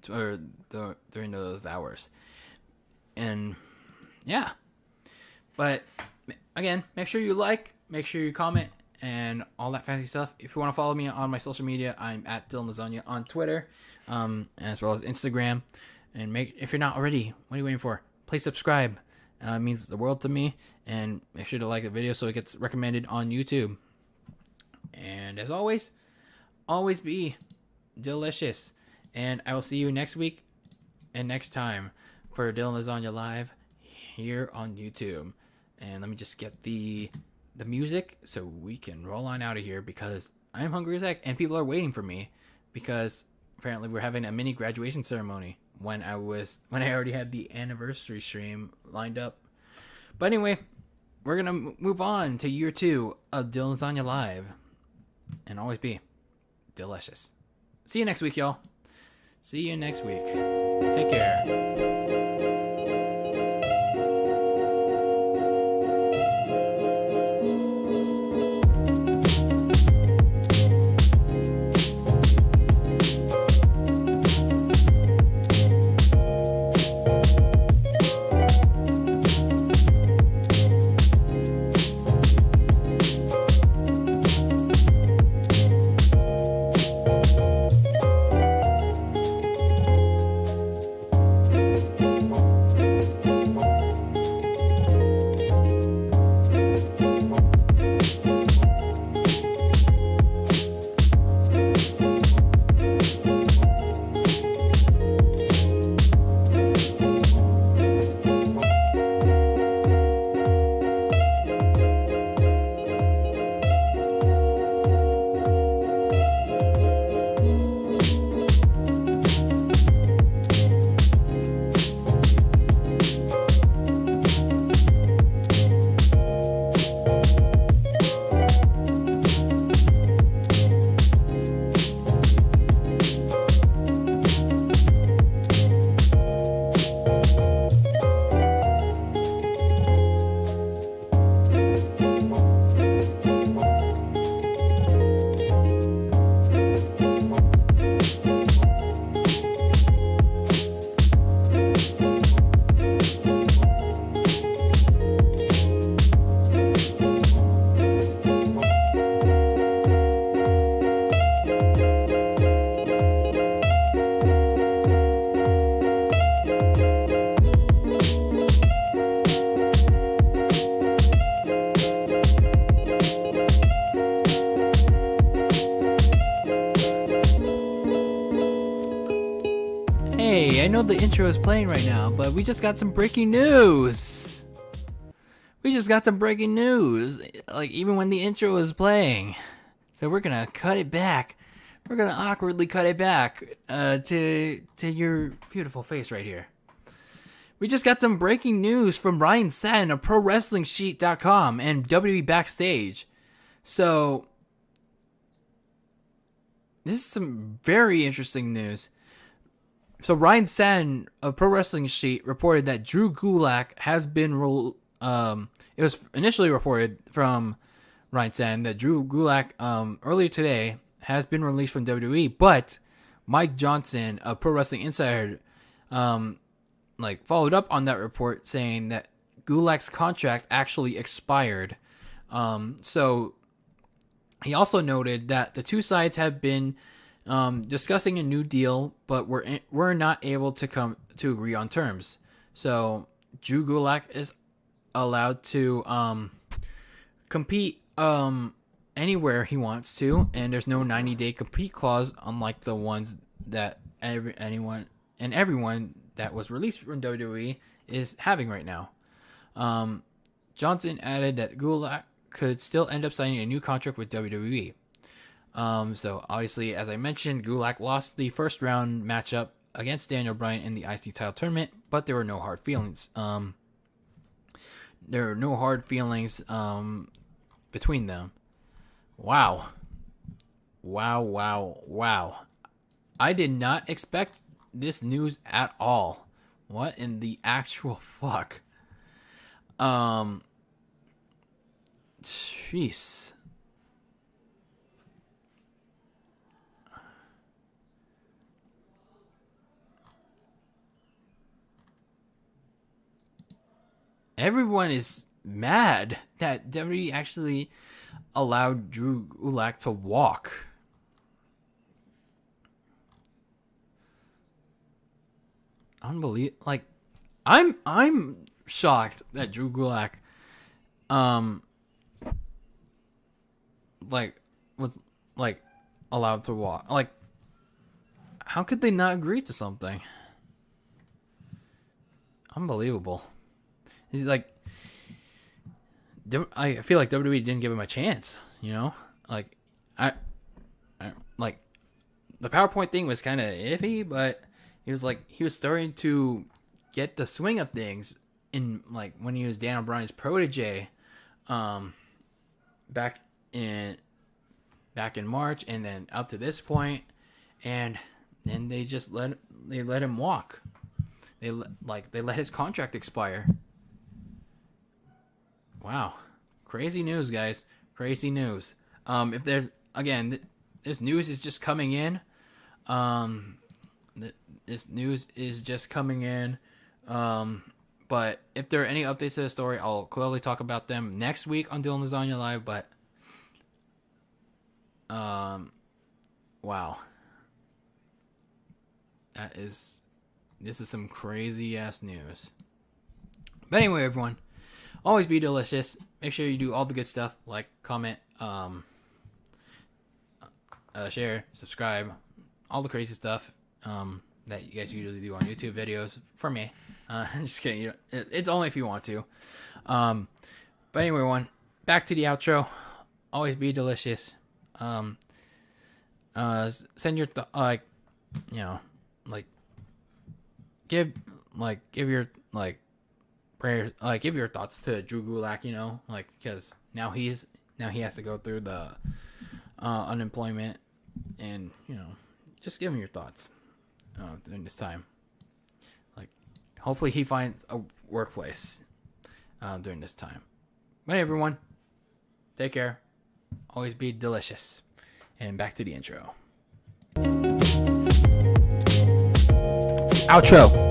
during those hours. And yeah. But again, make sure you like, make sure you comment, and all that fancy stuff. If you want to follow me on my social media, I'm at DylanLasagna on Twitter, as well as Instagram. And if you're not already, what are you waiting for? Please subscribe. It means the world to me. And make sure to like the video so it gets recommended on YouTube. And as always be delicious. And I will see you next week and next time for Dylan Lasagna Live here on YouTube. And let me just get the music so we can roll on out of here, because I'm hungry as heck and people are waiting for me, because apparently we're having a mini graduation ceremony when I already had the anniversary stream lined up. But anyway, we're gonna move on to year 2 of Dylan Lasagna Live, and always be delicious. See you next week, y'all. See you next week. Take care. Hey, I know the intro is playing right now, but we just got some breaking news. Like, even when the intro is playing. So we're gonna cut it back. We're gonna awkwardly cut it back to your beautiful face right here. We just got some breaking news from Ryan Satin of ProWrestlingSheet.com and WWE Backstage. So, this is some very interesting news. So, Ryan Satin of Pro Wrestling Sheet reported that Drew Gulak has been... it was initially reported from Ryan Satin that Drew Gulak earlier today has been released from WWE, but Mike Johnson of Pro Wrestling Insider followed up on that report saying that Gulak's contract actually expired. So he also noted that the two sides have been discussing a new deal, but we're not able to come to agree on terms. So Drew Gulak is allowed to compete anywhere he wants to, and there's no 90-day compete clause, unlike the ones that everyone that was released from WWE is having right now. Johnson added that Gulak could still end up signing a new contract with WWE. So obviously, as I mentioned, Gulak lost the first round matchup against Daniel Bryan in the IC title tournament, but there were no hard feelings. Between them. Wow. I did not expect this news at all. What in the actual fuck? Jeez. Everyone is mad that WWE actually allowed Drew Gulak to walk. Unbelievable. Like, I'm shocked that Drew Gulak was allowed to walk. Like, how could they not agree to something? Unbelievable. Like, I feel like WWE didn't give him a chance, you know? Like, I like, the PowerPoint thing was kind of iffy, but he was starting to get the swing of things in, like, when he was Daniel Bryan's protege, back in March, and then up to this point, and then they just let him walk. They let his contract expire. Wow. Crazy news, guys. Crazy news. If there's, again, this news is just coming in. This news is just coming in. But if there are any updates to the story, I'll clearly talk about them next week on Dylan Lasagna Live. But, wow. This is some crazy ass news. But anyway, everyone. Always be delicious. Make sure you do all the good stuff, like, comment, share, subscribe, all the crazy stuff that you guys usually do on YouTube videos for me. Just kidding. It's only if you want to. But anyway, everyone, back to the outro. Always be delicious. Send your give your prayers, give your thoughts to Drew Gulak, you know, like, because now he has to go through the unemployment, and, you know, just give him your thoughts during this time. Like, hopefully he finds a workplace during this time. But everyone, take care. Always be delicious. And back to the intro. Outro.